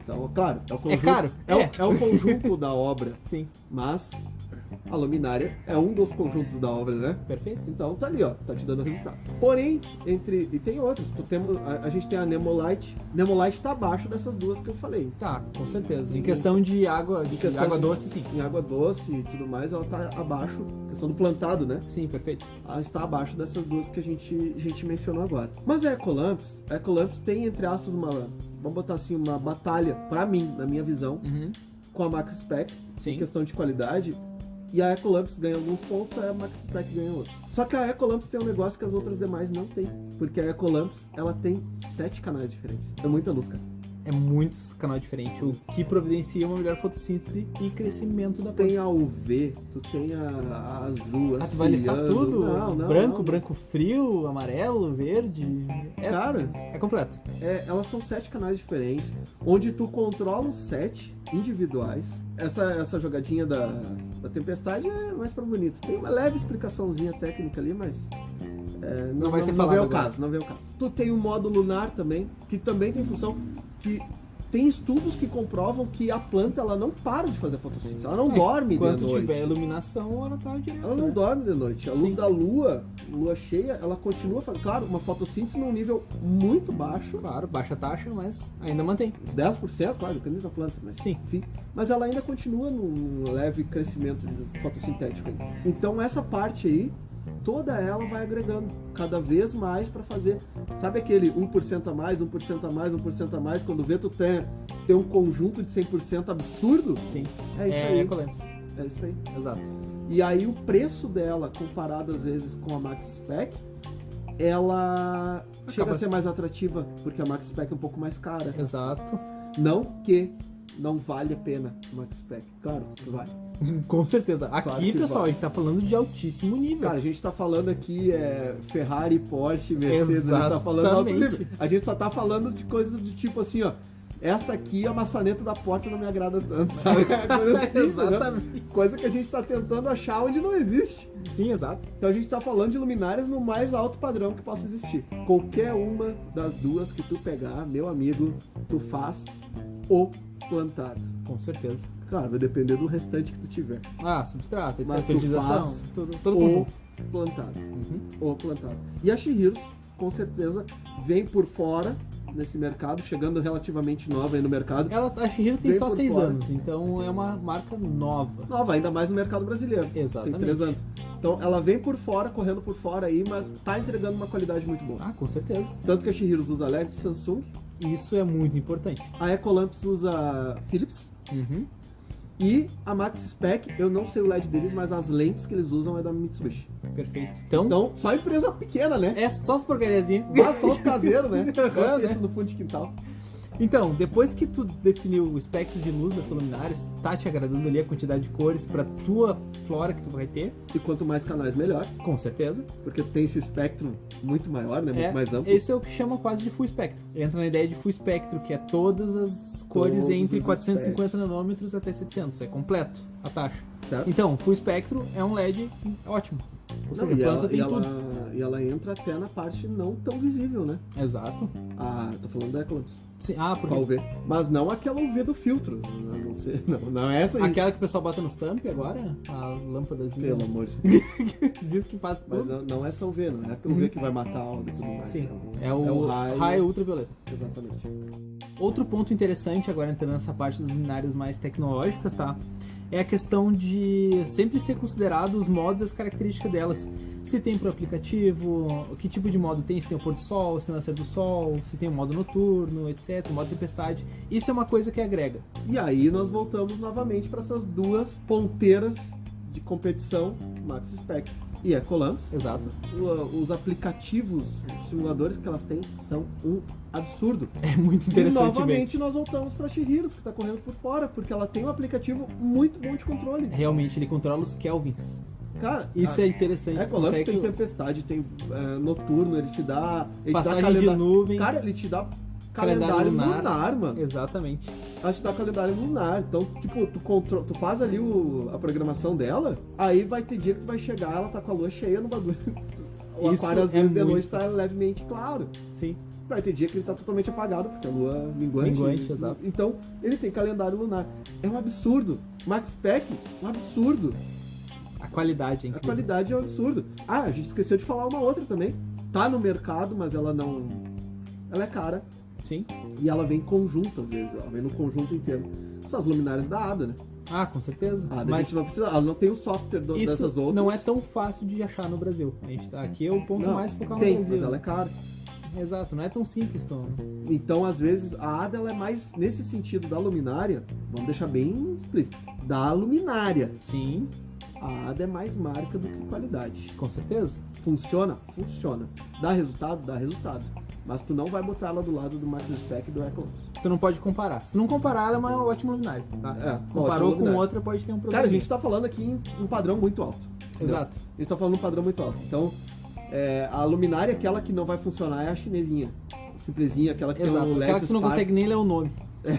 Então, claro, é o conjunto. caro? É o conjunto da obra, Sim, mas a luminária é um dos conjuntos da obra, né? perfeito. Então tá ali, ó, tá te dando resultado. Porém, e tem outros, a gente tem a Nemolite. Nemolite tá abaixo dessas duas que eu falei. Tá, com certeza. Em questão de água, questão água de- doce, sim. Em água doce e tudo mais, ela tá abaixo, questão do plantado, né? Sim, perfeito. Ela está abaixo dessas duas que a gente mencionou agora. Mas a Ecolamps tem, entre aspas, vamos botar assim, uma batalha, pra mim, na minha visão, Uhum. com a Max Spec, Sim. em questão de qualidade. E a Ecolamps ganha alguns pontos, a Max Spec ganha outros. Só que a Ecolamps tem um negócio que as outras demais não tem. Porque a Ecolamps, ela tem 7 canais diferentes. É muita luz, cara. É muitos canais diferentes, o que providencia uma melhor fotossíntese e crescimento da planta. Tem a UV, tu tem a azul, a Ah, tu vai listar ciano. tudo? Não, branco, não. branco frio, amarelo, verde. Cara, É completo. elas são 7 canais diferentes, onde tu controla os 7 individuais. Essa jogadinha da tempestade é mais pra bonito. Tem uma leve explicaçãozinha técnica ali, mas Não vai ser não falado vem ao agora. caso, não vem ao caso. Tu tem o modo lunar também, que também tem função que tem estudos que comprovam que a planta ela não para de fazer fotossíntese, ela não dorme de Enquanto noite. tiver iluminação, ela tá direto. Ela não né? dorme de noite. A luz Sim. da lua cheia, ela continua fazendo, claro, uma fotossíntese num nível muito baixo, Claro, baixa taxa, mas ainda mantém. uns 10%, claro, depende da planta, mas Sim. enfim. Mas ela ainda continua num leve crescimento fotossintético ainda. Então essa parte aí, toda ela vai agregando cada vez mais para fazer, sabe aquele 1% a mais, 1% a mais, 1% a mais, quando vê tu tem um conjunto de 100% absurdo? Sim. É isso É aí. Ecolamps. É isso aí. Exato. E aí o preço dela, comparado às vezes com a Max Spec, ela chega Acaba- a ser mais atrativa, porque a Max Spec é um pouco mais cara. Exato. Não que não vale a pena a Max Spec. Claro, vale. Com certeza. Aqui, Claro que pessoal, vale. a gente tá falando de altíssimo nível. Cara, a gente tá falando aqui Ferrari, Porsche, Mercedes, a gente tá falando alto Exatamente. nível. A gente só tá falando de coisas do tipo assim, ó. Essa aqui, a maçaneta da porta não me agrada tanto, sabe? Coisa assim, entendeu? Exatamente. Coisa que a gente tá tentando achar onde não existe. Sim, exato. Então a gente tá falando de luminárias no mais alto padrão que possa existir. Qualquer uma das duas que tu pegar, meu amigo, tu faz o plantado. Com certeza. Claro, vai depender do restante que tu tiver. Ah, substrato, Mas tu fertilização, faz todo o conjunto. plantado. Uhum. O plantado. E a Shihiros, com certeza, vem por fora nesse mercado, chegando relativamente nova aí no mercado. A Shihiro tem Vem só por 6 fora. anos, então é uma marca nova. Nova, ainda mais no mercado brasileiro. Exatamente. Tem 3 anos. Então ela vem por fora, correndo por fora aí, mas tá entregando uma qualidade muito boa. Ah, com certeza. Tanto que a Shihiros usa LED de Samsung, Isso é muito importante. a Ecolamps usa Philips Uhum. e a Max Spec, eu não sei o LED deles, mas as lentes que eles usam é da Mitsubishi. Perfeito. Então, Então, só empresa pequena, né? é só as porcariazinhas. Mas só os caseiros, né? Só Aham, os né? feitos no fundo de quintal. Então, depois que tu definiu o espectro de luz da tua luminária, tá te agradando ali a quantidade de cores pra tua flora que tu vai ter, E quanto mais canais, melhor. com certeza. Porque tu tem esse espectro muito maior, né? Muito mais amplo. Isso é o que chama quase de full espectro. Entra na ideia de full espectro, que é todas as cores Todos entre os 450 nanômetros até 700. É completo a taxa. Certo? Então, full espectro é um LED ótimo. Ou Não, seja, e, a planta ela, tem e, tudo. e ela entra até na parte não tão visível, né? Exato. Tô falando da Ecolamps. Sim. Ah, Com a porque UV. Mas não aquela UV do filtro. Não, sei, não é essa aí. aquela que o pessoal bota no SAMP agora, a lâmpadazinha. Pelo amor de Deus. Diz que faz Mas tudo. não é essa UV, não é aquela UV que vai matar a aula e tudo mais. Sim, É é o raio. raio ultravioleta. Exatamente. Outro ponto interessante, agora entrando nessa parte das luminárias mais tecnológicas, tá? É a questão de sempre ser considerado os modos e as características delas. Se tem pro aplicativo, que tipo de modo tem, se tem o pôr do sol, se tem o nascer do sol, se tem o modo noturno, etc, o modo tempestade. Isso é uma coisa que agrega. E aí nós voltamos novamente para essas duas ponteiras de competição, Max Spec e Ecolamps. Exato. Os aplicativos, os simuladores que elas têm são um absurdo. É muito interessante. E novamente nós voltamos para Shihiros, que está correndo por fora, porque ela tem um aplicativo muito bom de controle. Realmente, ele controla os kelvins. Cara, isso é interessante. Ecolamps tem tempestade, tem noturno, ele te dá... Passagem de nuvem. Cara, ele te dá calendário lunar, mano. Exatamente. Ela te dá calendário lunar. Então, tipo, tu faz ali a programação dela, aí vai ter dia que tu vai chegar, ela tá com a lua cheia no bagulho. O aquário, às vezes, de noite tá levemente claro. Sim. Vai ter dia que ele tá totalmente apagado, porque a lua minguante. Minguante, exato. Então, ele tem calendário lunar. É um absurdo. Max Spec, um absurdo. A qualidade, hein? A qualidade é um absurdo. Ah, a gente esqueceu de falar uma outra também. Tá no mercado, mas ela não... Ela é cara. Sim. E ela vem conjunto, às vezes. Ela vem no conjunto inteiro. São as luminárias da ADA, né? Ah, com certeza. A gente não precisa... Ela não tem o software dessas outras. Não é tão fácil de achar no Brasil. A gente tá aqui, é o ponto mais focal no Brasil. Mas ela é cara. Exato, não é tão simples, Tom. Então, às vezes, a ADA ela é mais, nesse sentido da luminária, vamos deixar bem explícito, da luminária. Sim. A ADA é mais marca do que qualidade. Com certeza. Funciona? Funciona. Dá resultado? Dá resultado. Mas tu não vai botar ela do lado do Max Spec e do Ecolamps. Tu não pode comparar. Se tu não comparar, ela é uma ótima luminária. Tá? Comparou com outra, pode ter um problema. Cara, a gente tá falando aqui em um padrão muito alto. Exato. A gente tá falando um padrão muito alto. Então, a luminária, aquela que não vai funcionar, é a chinesinha. Simplesinha, aquela que tem um LED. Aquela que tu não consegue nem ler o nome.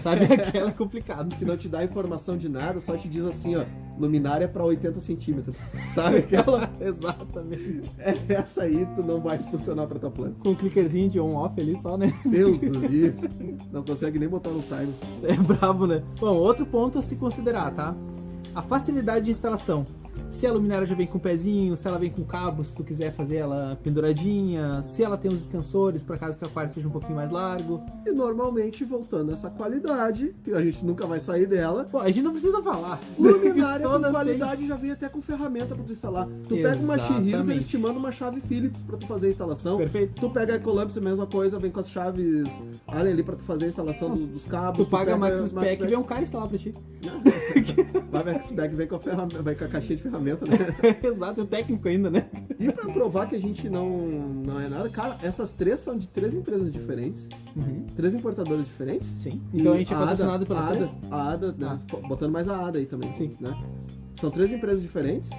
Sabe? Aquela é complicada. Que não te dá informação de nada, só te diz assim, ó, luminária pra 80 centímetros. Sabe aquela? Exatamente. Essa aí tu não vai funcionar pra tua planta. Com um clickerzinho de on-off ali só, né? Deus do livre. Não consegue nem botar no time. É brabo, né? Bom, outro ponto a se considerar, tá? A facilidade de instalação. Se a luminária já vem com pezinho, se ela vem com cabo, se tu quiser fazer ela penduradinha, se ela tem os extensores para caso o teu aquário seja um pouquinho mais largo. E normalmente, voltando a essa qualidade, que a gente nunca vai sair dela. Pô, a gente não precisa falar. Luminária com qualidade já vem até com ferramenta para tu instalar. Tu pega uma Shihiros, eles te mandam uma chave Philips para tu fazer a instalação. Perfeito. Tu pega a Ecolamps, a mesma coisa, vem com as chaves Allen ali para tu fazer a instalação dos cabos. Tu paga a Max Spec e vem um cara instalar pra ti. Vai Max Spec, vem com a caixinha de ferramenta, né? Exato, e o técnico ainda, né? E pra provar que a gente não é nada, cara, essas três são de 3 empresas diferentes, 3 importadoras diferentes. Sim. Então a gente é patrocinado pelas três? A ADA, né? Botando mais a ADA aí também. Sim. Né? São 3 empresas diferentes.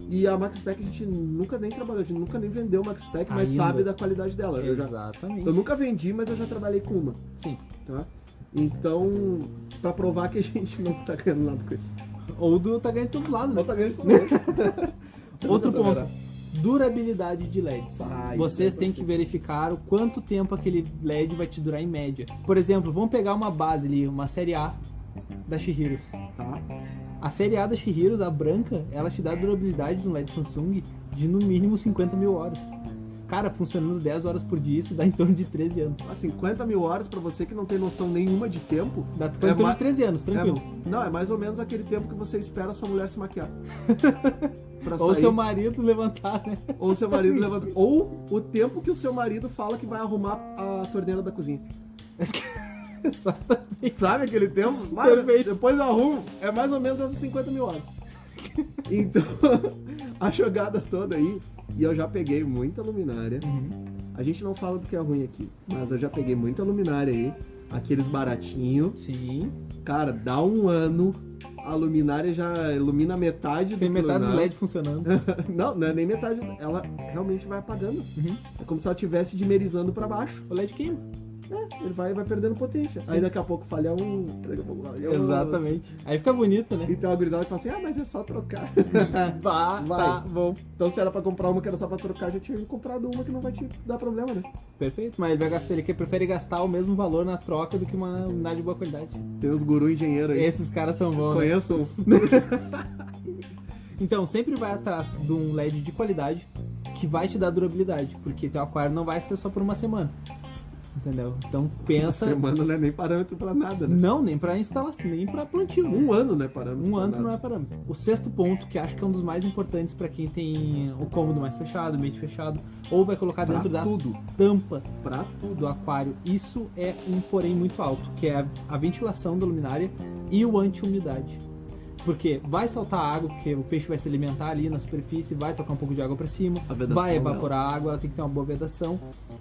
E a Max Spec a gente nunca nem trabalhou, a gente nunca nem vendeu Max Spec, mas sabe da qualidade dela. Exatamente. Eu nunca vendi, mas eu já trabalhei com uma. Sim. Tá? Então, pra provar que a gente não tá ganhando nada com isso. Ou tá ganhando de todo lado, né? Ou tá ganhando de todo lado. Outro ponto. Durabilidade de LEDs. Vocês têm que verificar o quanto tempo aquele LED vai te durar em média. Por exemplo, vamos pegar uma base ali, uma série A da Shihiros. Tá? A série A da Shihiros, a branca, ela te dá durabilidade no LED Samsung de no mínimo 50 mil horas. Cara, funcionando 10 horas por dia, isso dá em torno de 13 anos. 50 mil horas pra você que não tem noção nenhuma de tempo. Dá em torno de 13 anos, tranquilo. Não, é mais ou menos aquele tempo que você espera a sua mulher se maquiar. Ou seu marido levantar, né? Ou seu marido levantar. Ou o tempo que o seu marido fala que vai arrumar a torneira da cozinha. Exatamente. Sabe aquele tempo? Mas depois eu arrumo. É mais ou menos essas 50 mil horas. Então, a jogada toda aí, e eu já peguei muita luminária. A gente não fala do que é ruim aqui, mas eu já peguei muita luminária aí, aqueles baratinhos. Sim. Cara, dá um ano, a luminária já ilumina metade Tem metade dos LED funcionando. Não é nem metade, ela realmente vai apagando. É como se ela estivesse dimerizando pra baixo. O LED queima. Ele vai perdendo potência. Sim. Aí daqui a pouco falha um, daqui a pouco falha outro. Exatamente. Aí fica bonito, né? Então a gurizada fala assim, mas é só trocar. Tá bom. Então se era pra comprar uma que era só pra trocar, já tinha comprado uma que não vai te dar problema, né? Perfeito, mas ele prefere gastar o mesmo valor na troca do que uma unidade de boa qualidade. Tem os guru engenheiros aí. Esses caras são bons. Conheço. Né? Então, sempre vai atrás de um LED de qualidade que vai te dar durabilidade, porque teu aquário não vai ser só por uma semana. entendeu? Então pensa... Semana não é nem parâmetro pra nada, né? Não, nem pra instalação, nem pra plantio. Um ano não é parâmetro. Um pra ano nada. não é parâmetro. O sexto ponto, que acho que é um dos mais importantes pra quem tem o cômodo mais fechado, o ambiente fechado, ou vai colocar Pra dentro da tudo. tampa Pra tudo. do aquário. Isso é um porém muito alto, que é a ventilação da luminária e o anti-umidade. Porque vai saltar água, porque o peixe vai se alimentar ali na superfície, vai tocar um pouco de água para cima, A vedação vai evaporar a água, ela tem que ter uma boa vedação.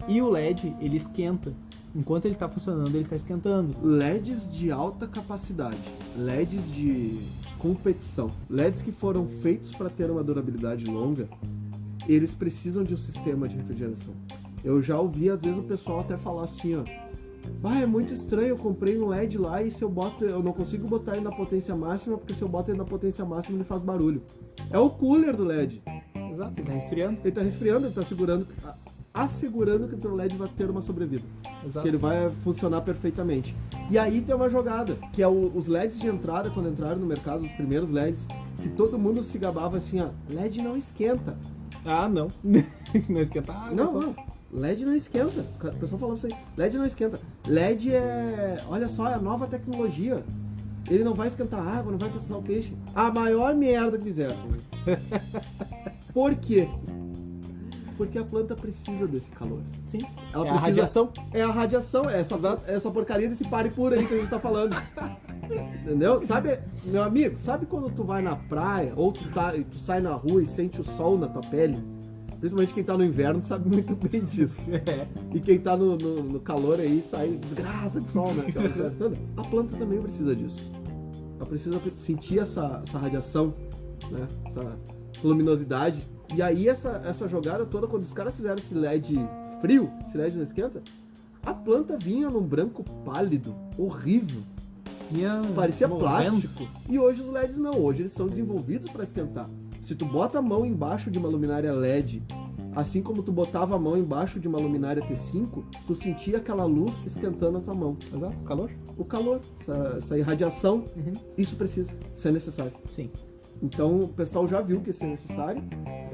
E o LED, ele esquenta. Enquanto ele está funcionando, ele está esquentando. LEDs de alta capacidade, LEDs de competição, LEDs que foram feitos para ter uma durabilidade longa, eles precisam de um sistema de refrigeração. Eu já ouvi às vezes o pessoal até falar assim, ó, é muito estranho, eu comprei um LED lá e se eu boto, eu não consigo botar ele na potência máxima, porque se eu boto ele na potência máxima ele faz barulho. É o cooler do LED. Exato, ele está resfriando. Ele tá resfriando, ele tá assegurando que o teu LED vai ter uma sobrevida. Exato. Que ele vai funcionar perfeitamente. E aí tem uma jogada, que é os LEDs de entrada, quando entraram no mercado, os primeiros LEDs, que todo mundo se gabava assim, ó, LED não esquenta. Ah, não. Não esquenta a água. Não. LED não esquenta. O pessoal falando isso aí. LED não esquenta. LED é, olha só, é a nova tecnologia. Ele não vai esquentar a água, não vai esquentar o peixe. A maior merda que fizeram. Por quê? Porque a planta precisa desse calor. Sim. Ela É a precisa... radiação. É a radiação, é essa porcaria desse pare por aí que a gente tá falando. Entendeu? Sabe, meu amigo, sabe quando tu vai na praia ou tu sai na rua e sente o sol na tua pele? Principalmente quem tá no inverno sabe muito bem disso. É. E quem tá no calor aí sai desgraça de sol, né? A planta também precisa disso. Ela precisa sentir essa radiação, né? Essa luminosidade. E aí essa jogada toda, quando os caras fizeram esse LED frio, esse LED não esquenta, a planta vinha num branco pálido, horrível. Parecia plástico. E hoje os LEDs não, hoje eles são desenvolvidos para esquentar. Se tu bota a mão embaixo de uma luminária LED, assim como tu botava a mão embaixo de uma luminária T5, tu sentia aquela luz esquentando a tua mão. Exato, calor. O calor, essa irradiação, isso precisa, isso é necessário. Sim. Então o pessoal já viu que isso é necessário.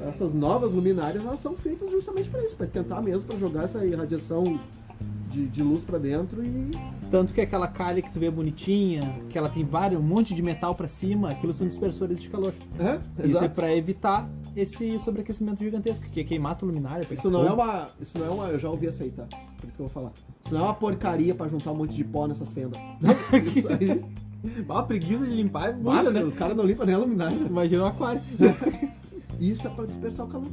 Essas novas luminárias, elas são feitas justamente para isso, para esquentar mesmo, para jogar essa irradiação de luz para dentro e... Tanto que aquela calha que tu vê bonitinha, que ela tem um monte de metal pra cima, aquilo são dispersores de calor. Isso é pra evitar esse sobreaquecimento gigantesco, que é queimar a tua luminária. Isso não é uma... Eu já ouvi essa aí, tá? Por isso que eu vou falar. Isso não é uma porcaria pra juntar um monte de pó nessas fendas. Isso aí... Uma preguiça de limpar é Claro, muito, né? O cara não limpa nem a luminária. Imagina um aquário. Isso é pra dispersar o calor.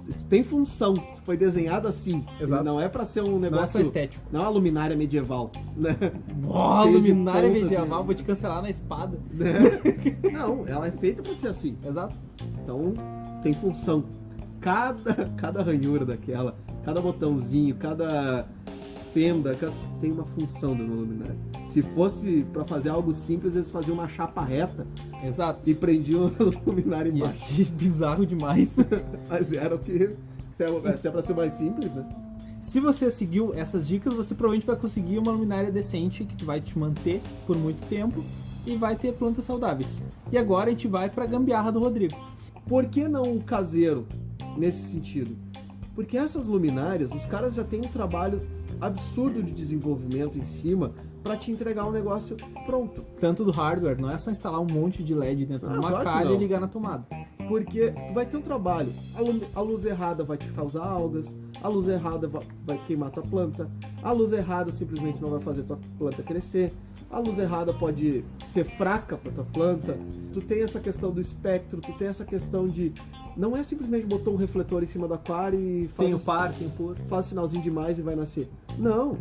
Isso tem função. Foi desenhado assim. Exato. Não é pra ser um negócio... Não é só estético. Não é uma luminária medieval, né? Cheio de luminária pontas, medieval, assim. vou te cancelar na espada. Não, ela é feita pra ser assim. Exato. Então, tem função. Cada ranhura daquela, cada botãozinho, cada fenda, tem uma função da luminária. Se fosse pra fazer algo simples, eles faziam uma chapa reta Exato. e prendiam a luminária Ia embaixo. ser bizarro demais. Mas era o que... Se é pra ser mais simples, né? Se você seguiu essas dicas, você provavelmente vai conseguir uma luminária decente que vai te manter por muito tempo e vai ter plantas saudáveis. E agora a gente vai pra gambiarra do Rodrigo. Por que não o caseiro nesse sentido? Porque essas luminárias, os caras já têm um trabalho absurdo de desenvolvimento em cima para te entregar um negócio pronto. Tanto do hardware, não é só instalar um monte de LED dentro de uma claro que calha e não. ligar na tomada. Porque tu vai ter um trabalho, a luz errada vai te causar algas, a luz errada vai queimar tua planta, a luz errada simplesmente não vai fazer tua planta crescer, a luz errada pode ser fraca para tua planta, tu tem essa questão do espectro, tu tem essa questão de... Não é simplesmente botar um refletor em cima do aquário e Tem o par, tem o puro. faz sinalzinho demais e vai nascer. Não.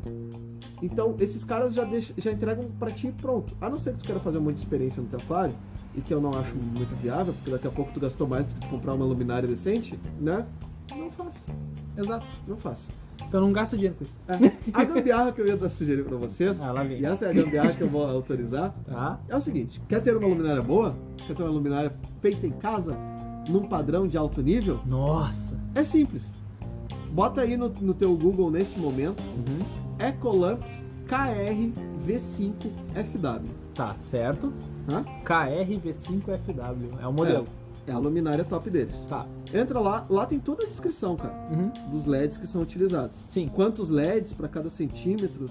Então, esses caras já entregam pra ti pronto. A não ser que tu queira fazer muita experiência no teu aquário, e que eu não acho muito viável, porque daqui a pouco tu gastou mais do que tu comprar uma luminária decente, né? Não faça. Exato. Não faça. Então não gasta dinheiro com isso. A gambiarra que eu ia sugerir pra vocês, Ah, lá vem. e essa é a gambiarra que eu vou autorizar, Tá? é o seguinte: quer ter uma luminária boa? Quer ter uma luminária feita em casa, num padrão de alto nível? Nossa. É simples. Bota aí no teu Google neste momento, Ecolamps KR-V5FW. Tá, certo. Hã? KRV5FW. É o modelo. É a luminária top deles. Tá. Entra lá tem toda a descrição, cara, Uhum. dos LEDs que são utilizados. Sim. Quantos LEDs para cada centímetro,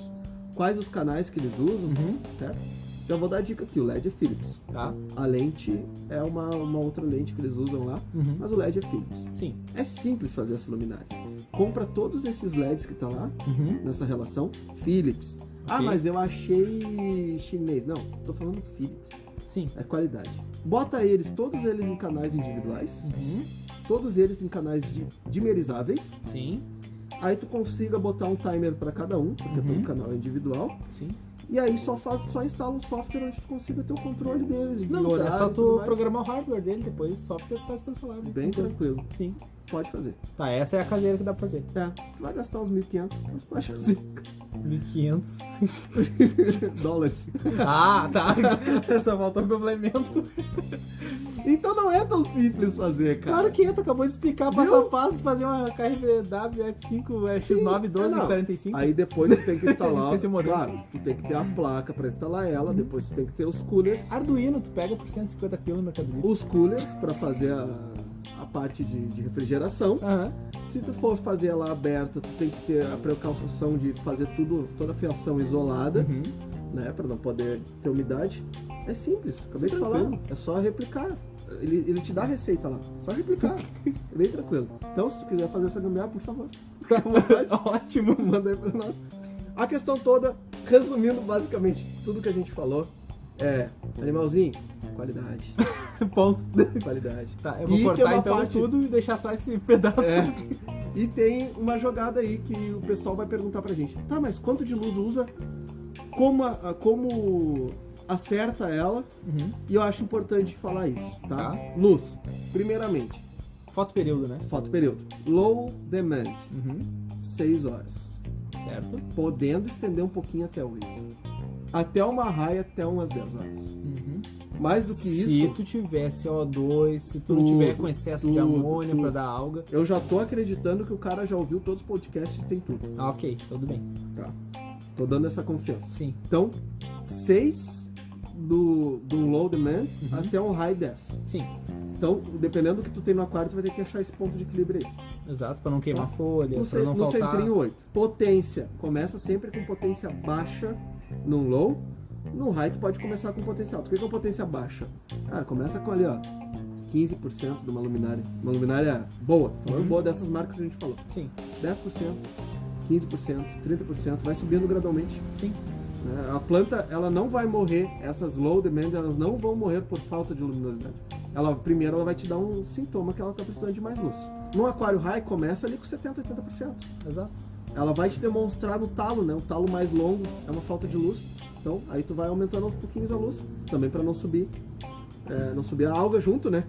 quais os canais que eles usam, Uhum. certo? Então eu vou dar a dica aqui, o LED é Philips. Tá. A lente é uma outra lente que eles usam lá, Uhum. mas o LED é Philips. Sim. É simples fazer essa luminária. Compra todos esses LEDs que tá lá, Uhum. nessa relação, Philips. Ah, Ok. mas eu achei chinês. Não, tô falando Philips. Sim. É qualidade. Bota eles, todos eles em canais individuais, Uhum. todos eles em canais dimerizáveis. Sim. Aí tu consiga botar um timer para cada um, porque Uhum. todo canal é individual. Sim. E aí só instala um software onde tu consiga ter o controle deles. de Não, horário é só e tudo tu mais. programar o hardware dele, depois o software faz pelo celular. Bem tranquilo. Sim. Pode fazer. Tá, essa é a caseira que dá pra fazer. É, tu vai gastar uns 1.500, mas pode fazer. 1.500. Dólares. Ah, tá. Só falta um complemento. Então não é tão simples fazer, cara. Claro que é, tu acabou de explicar passo Viu? a passo de fazer uma KRVW F5 X9 12 não. 45. Aí depois tu tem que instalar, Esqueci o modelo. claro, tu tem que ter a placa para instalar ela, depois tu tem que ter os coolers. Arduino, tu pega por 150 kg no Mercado Livre. Os coolers para fazer a parte de refrigeração. Aham. Se tu for fazer ela aberta, tu tem que ter a precaução de fazer toda a fiação isolada, Uhum. né, para não poder ter umidade. É simples, acabei Sim, de falar. tranquilo. É só replicar. Ele te dá a receita lá, só replicar. É bem tranquilo. Então, se tu quiser fazer essa gambiarra, por favor, fica à vontade. Ótimo. Manda aí pra nós. A questão toda, resumindo basicamente tudo que a gente falou, é animalzinho, qualidade. Ponto. Qualidade. Tá, eu vou E que é cortar uma então parte- tudo e deixar só esse pedaço. É. E tem uma jogada aí que o pessoal vai perguntar pra gente. Tá, mas quanto de luz usa? Como acerta ela? Uhum. E eu acho importante falar isso, tá? Tá. Luz. Primeiramente, Foto período, né? foto período. Low demand, Uhum. 6 horas. Certo? Podendo estender um pouquinho até 8. Até uma raia, até umas 10 horas. Uhum. Mais do que Se isso, tu tiver CO2, se tu não Tudo, tiver com excesso de tudo, amônia tudo. pra dar alga. eu já tô acreditando que o cara já ouviu todos os podcasts e tem tudo. Ah, ok, tudo bem. Tá. Tô dando essa confiança. Sim. Então, 6 do low demand Uhum. até um high 10. Sim, Então, dependendo do que tu tem no aquário, tu vai ter que achar esse ponto de equilíbrio aí. exato, pra não queimar folha, No, pra ce- não no faltar. centrinho 8. Potência. Começa sempre com potência baixa num low. No high tu pode começar com potência alta. O que é potência baixa? Cara, começa com ali, ó, 15% de uma luminária. Uma luminária boa. Tô falando Uhum. boa dessas marcas que a gente falou. Sim, 10%, 15%, 30%. Vai subindo gradualmente. sim. Né? A planta, ela não vai morrer. Essas low demand, elas não vão morrer por falta de luminosidade. Primeiro ela vai te dar um sintoma que ela está precisando de mais luz. No aquário high começa ali com 70, 80%. Exato. Ela vai te demonstrar no talo, né? O talo mais longo é uma falta de luz. Então aí tu vai aumentando aos pouquinhos a luz, também para não subir a alga junto, né?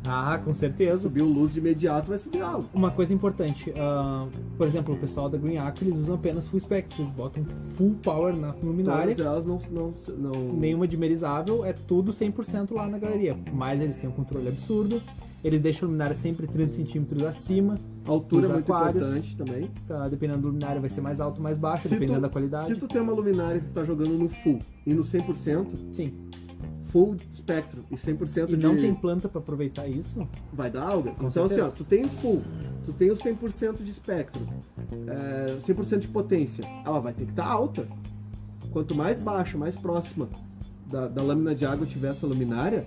Ah, com certeza. Subiu luz de imediato, vai subir a alga. Uma coisa importante, por exemplo, o pessoal da Green Aqua, eles usam apenas full spectrum, eles botam full power na luminária, Todas elas não nenhuma dimerizável, é tudo 100% lá na galeria, mas eles têm um controle absurdo, eles deixam a luminária sempre 30 centímetros acima, a altura é os muito aquários. importante também. tá, dependendo da luminária vai ser mais alto ou mais baixo, Se dependendo tu- da qualidade. Se tu tem uma luminária que tu tá jogando no full e no 100%, Sim, full espectro e 100% e de... não tem planta para aproveitar isso, vai dar alga. Com Então certeza. assim, ó, tu tem o full, tu tem o 100% de espectro, 100% de potência, ela vai ter que estar alta. Quanto mais baixa, mais próxima da lâmina de água tiver essa luminária,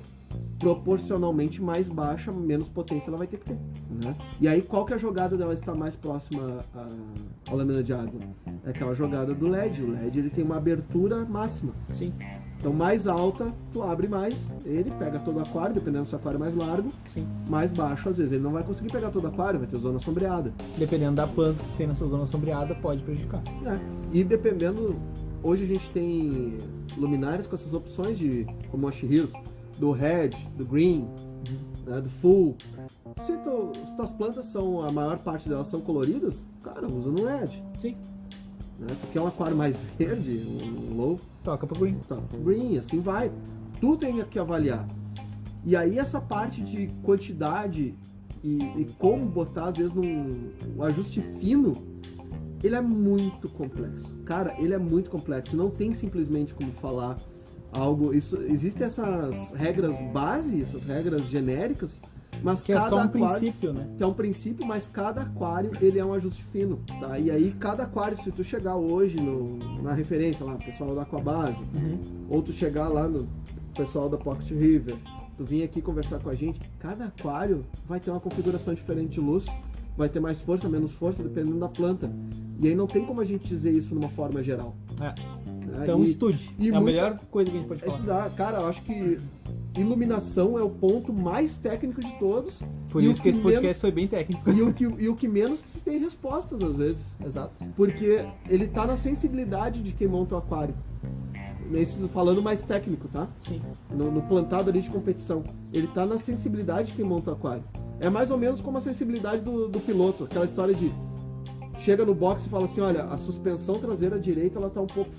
proporcionalmente mais baixa, menos potência ela vai ter que ter, né? E aí qual que é a jogada dela estar mais próxima à lâmina de água? É aquela jogada do LED. O LED ele tem uma abertura máxima. sim, Então mais alta, tu abre mais, ele pega todo o aquário, dependendo se o aquário é mais largo. sim, Mais baixo, às vezes ele não vai conseguir pegar todo o aquário, vai ter zona sombreada, dependendo da planta que tem nessa zona sombreada, pode prejudicar. né? E dependendo, hoje a gente tem luminárias com essas opções de, como a Shihiros, do red, do green, né, do full. Se tuas plantas são, a maior parte delas são coloridas, cara, usa no red, Sim, né? Porque é um aquário mais verde, um low, toca pro green. tá, green, assim vai. Tu tem que avaliar. E aí essa parte de quantidade e como botar, às vezes, o ajuste fino, ele é muito complexo. Cara, ele é muito complexo. Não tem simplesmente como falar algo. Existem essas regras base, essas regras genéricas, Mas Que é cada só um aquário, princípio, né? que é um princípio, mas cada aquário ele é um ajuste fino, tá? E aí cada aquário, se tu chegar hoje na referência lá, pessoal da Aquabase, ou tu chegar lá no pessoal da Pocket River, tu vir aqui conversar com a gente, cada aquário vai ter uma configuração diferente de luz, vai ter mais força, menos força, dependendo da planta. E aí não tem como a gente dizer isso numa forma geral. É. Né? Então estude. É a melhor coisa que a gente pode falar. Estudar. Cara, eu acho que iluminação é o ponto mais técnico de todos. Por isso que esse podcast foi bem técnico. E o que menos tem respostas, às vezes. Exato. Porque ele tá na sensibilidade de quem monta o aquário. Falando mais técnico, tá? Sim. No plantado ali de competição. Ele tá na sensibilidade de quem monta o aquário. É mais ou menos como a sensibilidade do piloto. Aquela história de... Chega no box e fala assim, olha, a suspensão traseira direita, ela tá um pouco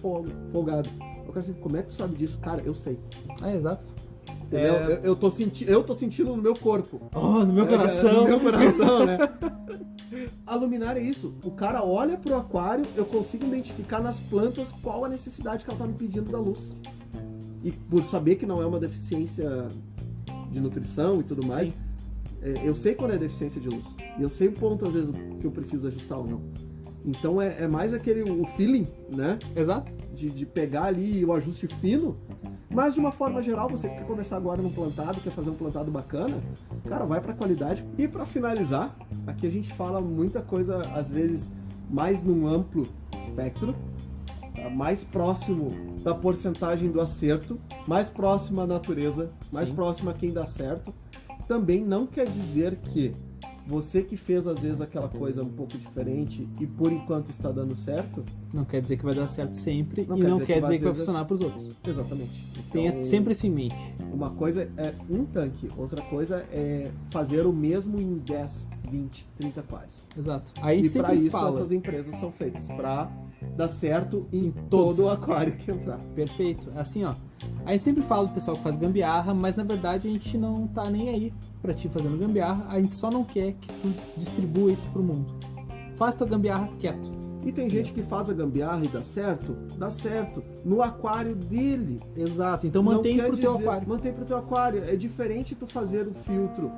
folgada. Eu quero assim, como é que tu sabe disso? Cara, eu sei. É, exato. Entendeu? Eu tô sentindo no meu corpo. Oh, no meu coração. No meu coração, né? A luminária é isso. O cara olha pro aquário, eu consigo identificar nas plantas qual a necessidade que ela tá me pedindo da luz. E por saber que não é uma deficiência de nutrição e tudo mais, Sim. Eu sei quando é deficiência de luz. E eu sei o ponto, às vezes, que eu preciso ajustar ou não. Então é mais o feeling, né? Exato. De pegar ali o ajuste fino. Mas de uma forma geral, você que quer começar agora no plantado, quer fazer um plantado bacana, cara, vai pra qualidade. E pra finalizar, aqui a gente fala muita coisa, às vezes, mais num amplo espectro, tá? Mais próximo da porcentagem do acerto, mais próximo à natureza, mais Sim. próximo a quem dá certo. Também não quer dizer que você que fez, às vezes, aquela coisa um pouco diferente e por enquanto está dando certo... Não quer dizer que vai dar certo sempre Não e quer não dizer quer que vai dizer que vai ser- funcionar pros outros. Exatamente. Tenha Então, sempre isso em mente. uma coisa é um tanque, outra coisa é fazer o mesmo em 10, 20, 30 aquários. Exato. Aí E para sempre isso fala. essas empresas são feitas, para dar certo em Em todo todos. o aquário que entrar. Perfeito. Assim, ó. A gente sempre fala do pessoal que faz gambiarra, mas na verdade a gente não tá nem aí pra ti fazendo gambiarra. A gente só não quer que tu distribua isso pro mundo. Faz tua gambiarra quieto. E tem gente que faz a gambiarra e dá certo no aquário dele. Exato. Então Não mantém quer pro teu dizer- aquário. Mantém pro teu aquário. É diferente tu fazer o filtro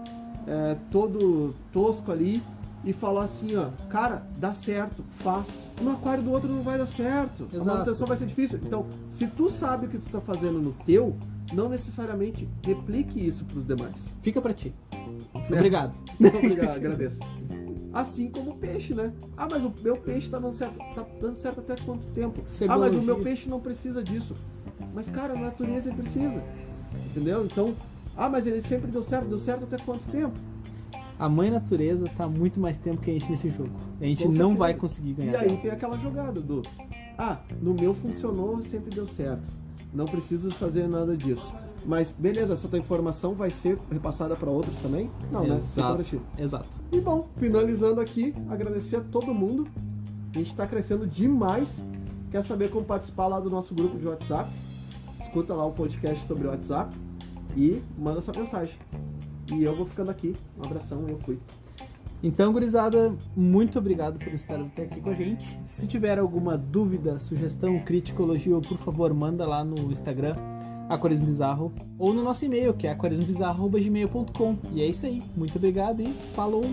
todo tosco ali e falar assim, ó, cara, dá certo, faz. No aquário do outro não vai dar certo. Exato. A manutenção vai ser difícil. Então, se tu sabe o que tu tá fazendo no teu, não necessariamente replique isso pros demais. Fica pra ti. Obrigado. Obrigado, agradeço. Assim como o peixe, né? Ah, mas o meu peixe tá dando certo até quanto tempo? Ah, mas o meu Cebologia. peixe não precisa disso. Mas, cara, a natureza ele precisa. Entendeu? Então, ah, mas ele sempre deu certo até quanto tempo? A mãe natureza tá muito mais tempo que a gente nesse jogo. A gente Com não certeza. vai conseguir ganhar. E aí dela. tem aquela jogada do, no meu funcionou, sempre deu certo. Não preciso fazer nada disso. Mas, beleza, essa tua informação vai ser repassada para outros também? Não, né? Fica pra ti. Exato. E bom, finalizando aqui, agradecer a todo mundo. A gente está crescendo demais. Quer saber como participar lá do nosso grupo de WhatsApp? Escuta lá o podcast sobre o WhatsApp e manda sua mensagem. E eu vou ficando aqui. Um abração, eu fui. Então, gurizada, muito obrigado por estar até aqui com a gente. Se tiver alguma dúvida, sugestão, crítica, elogio, por favor, manda lá no Instagram, Aquarismo Bizarro, ou no nosso e-mail, que é aquarismobizarro@gmail.com. E é isso aí. Muito obrigado e falou!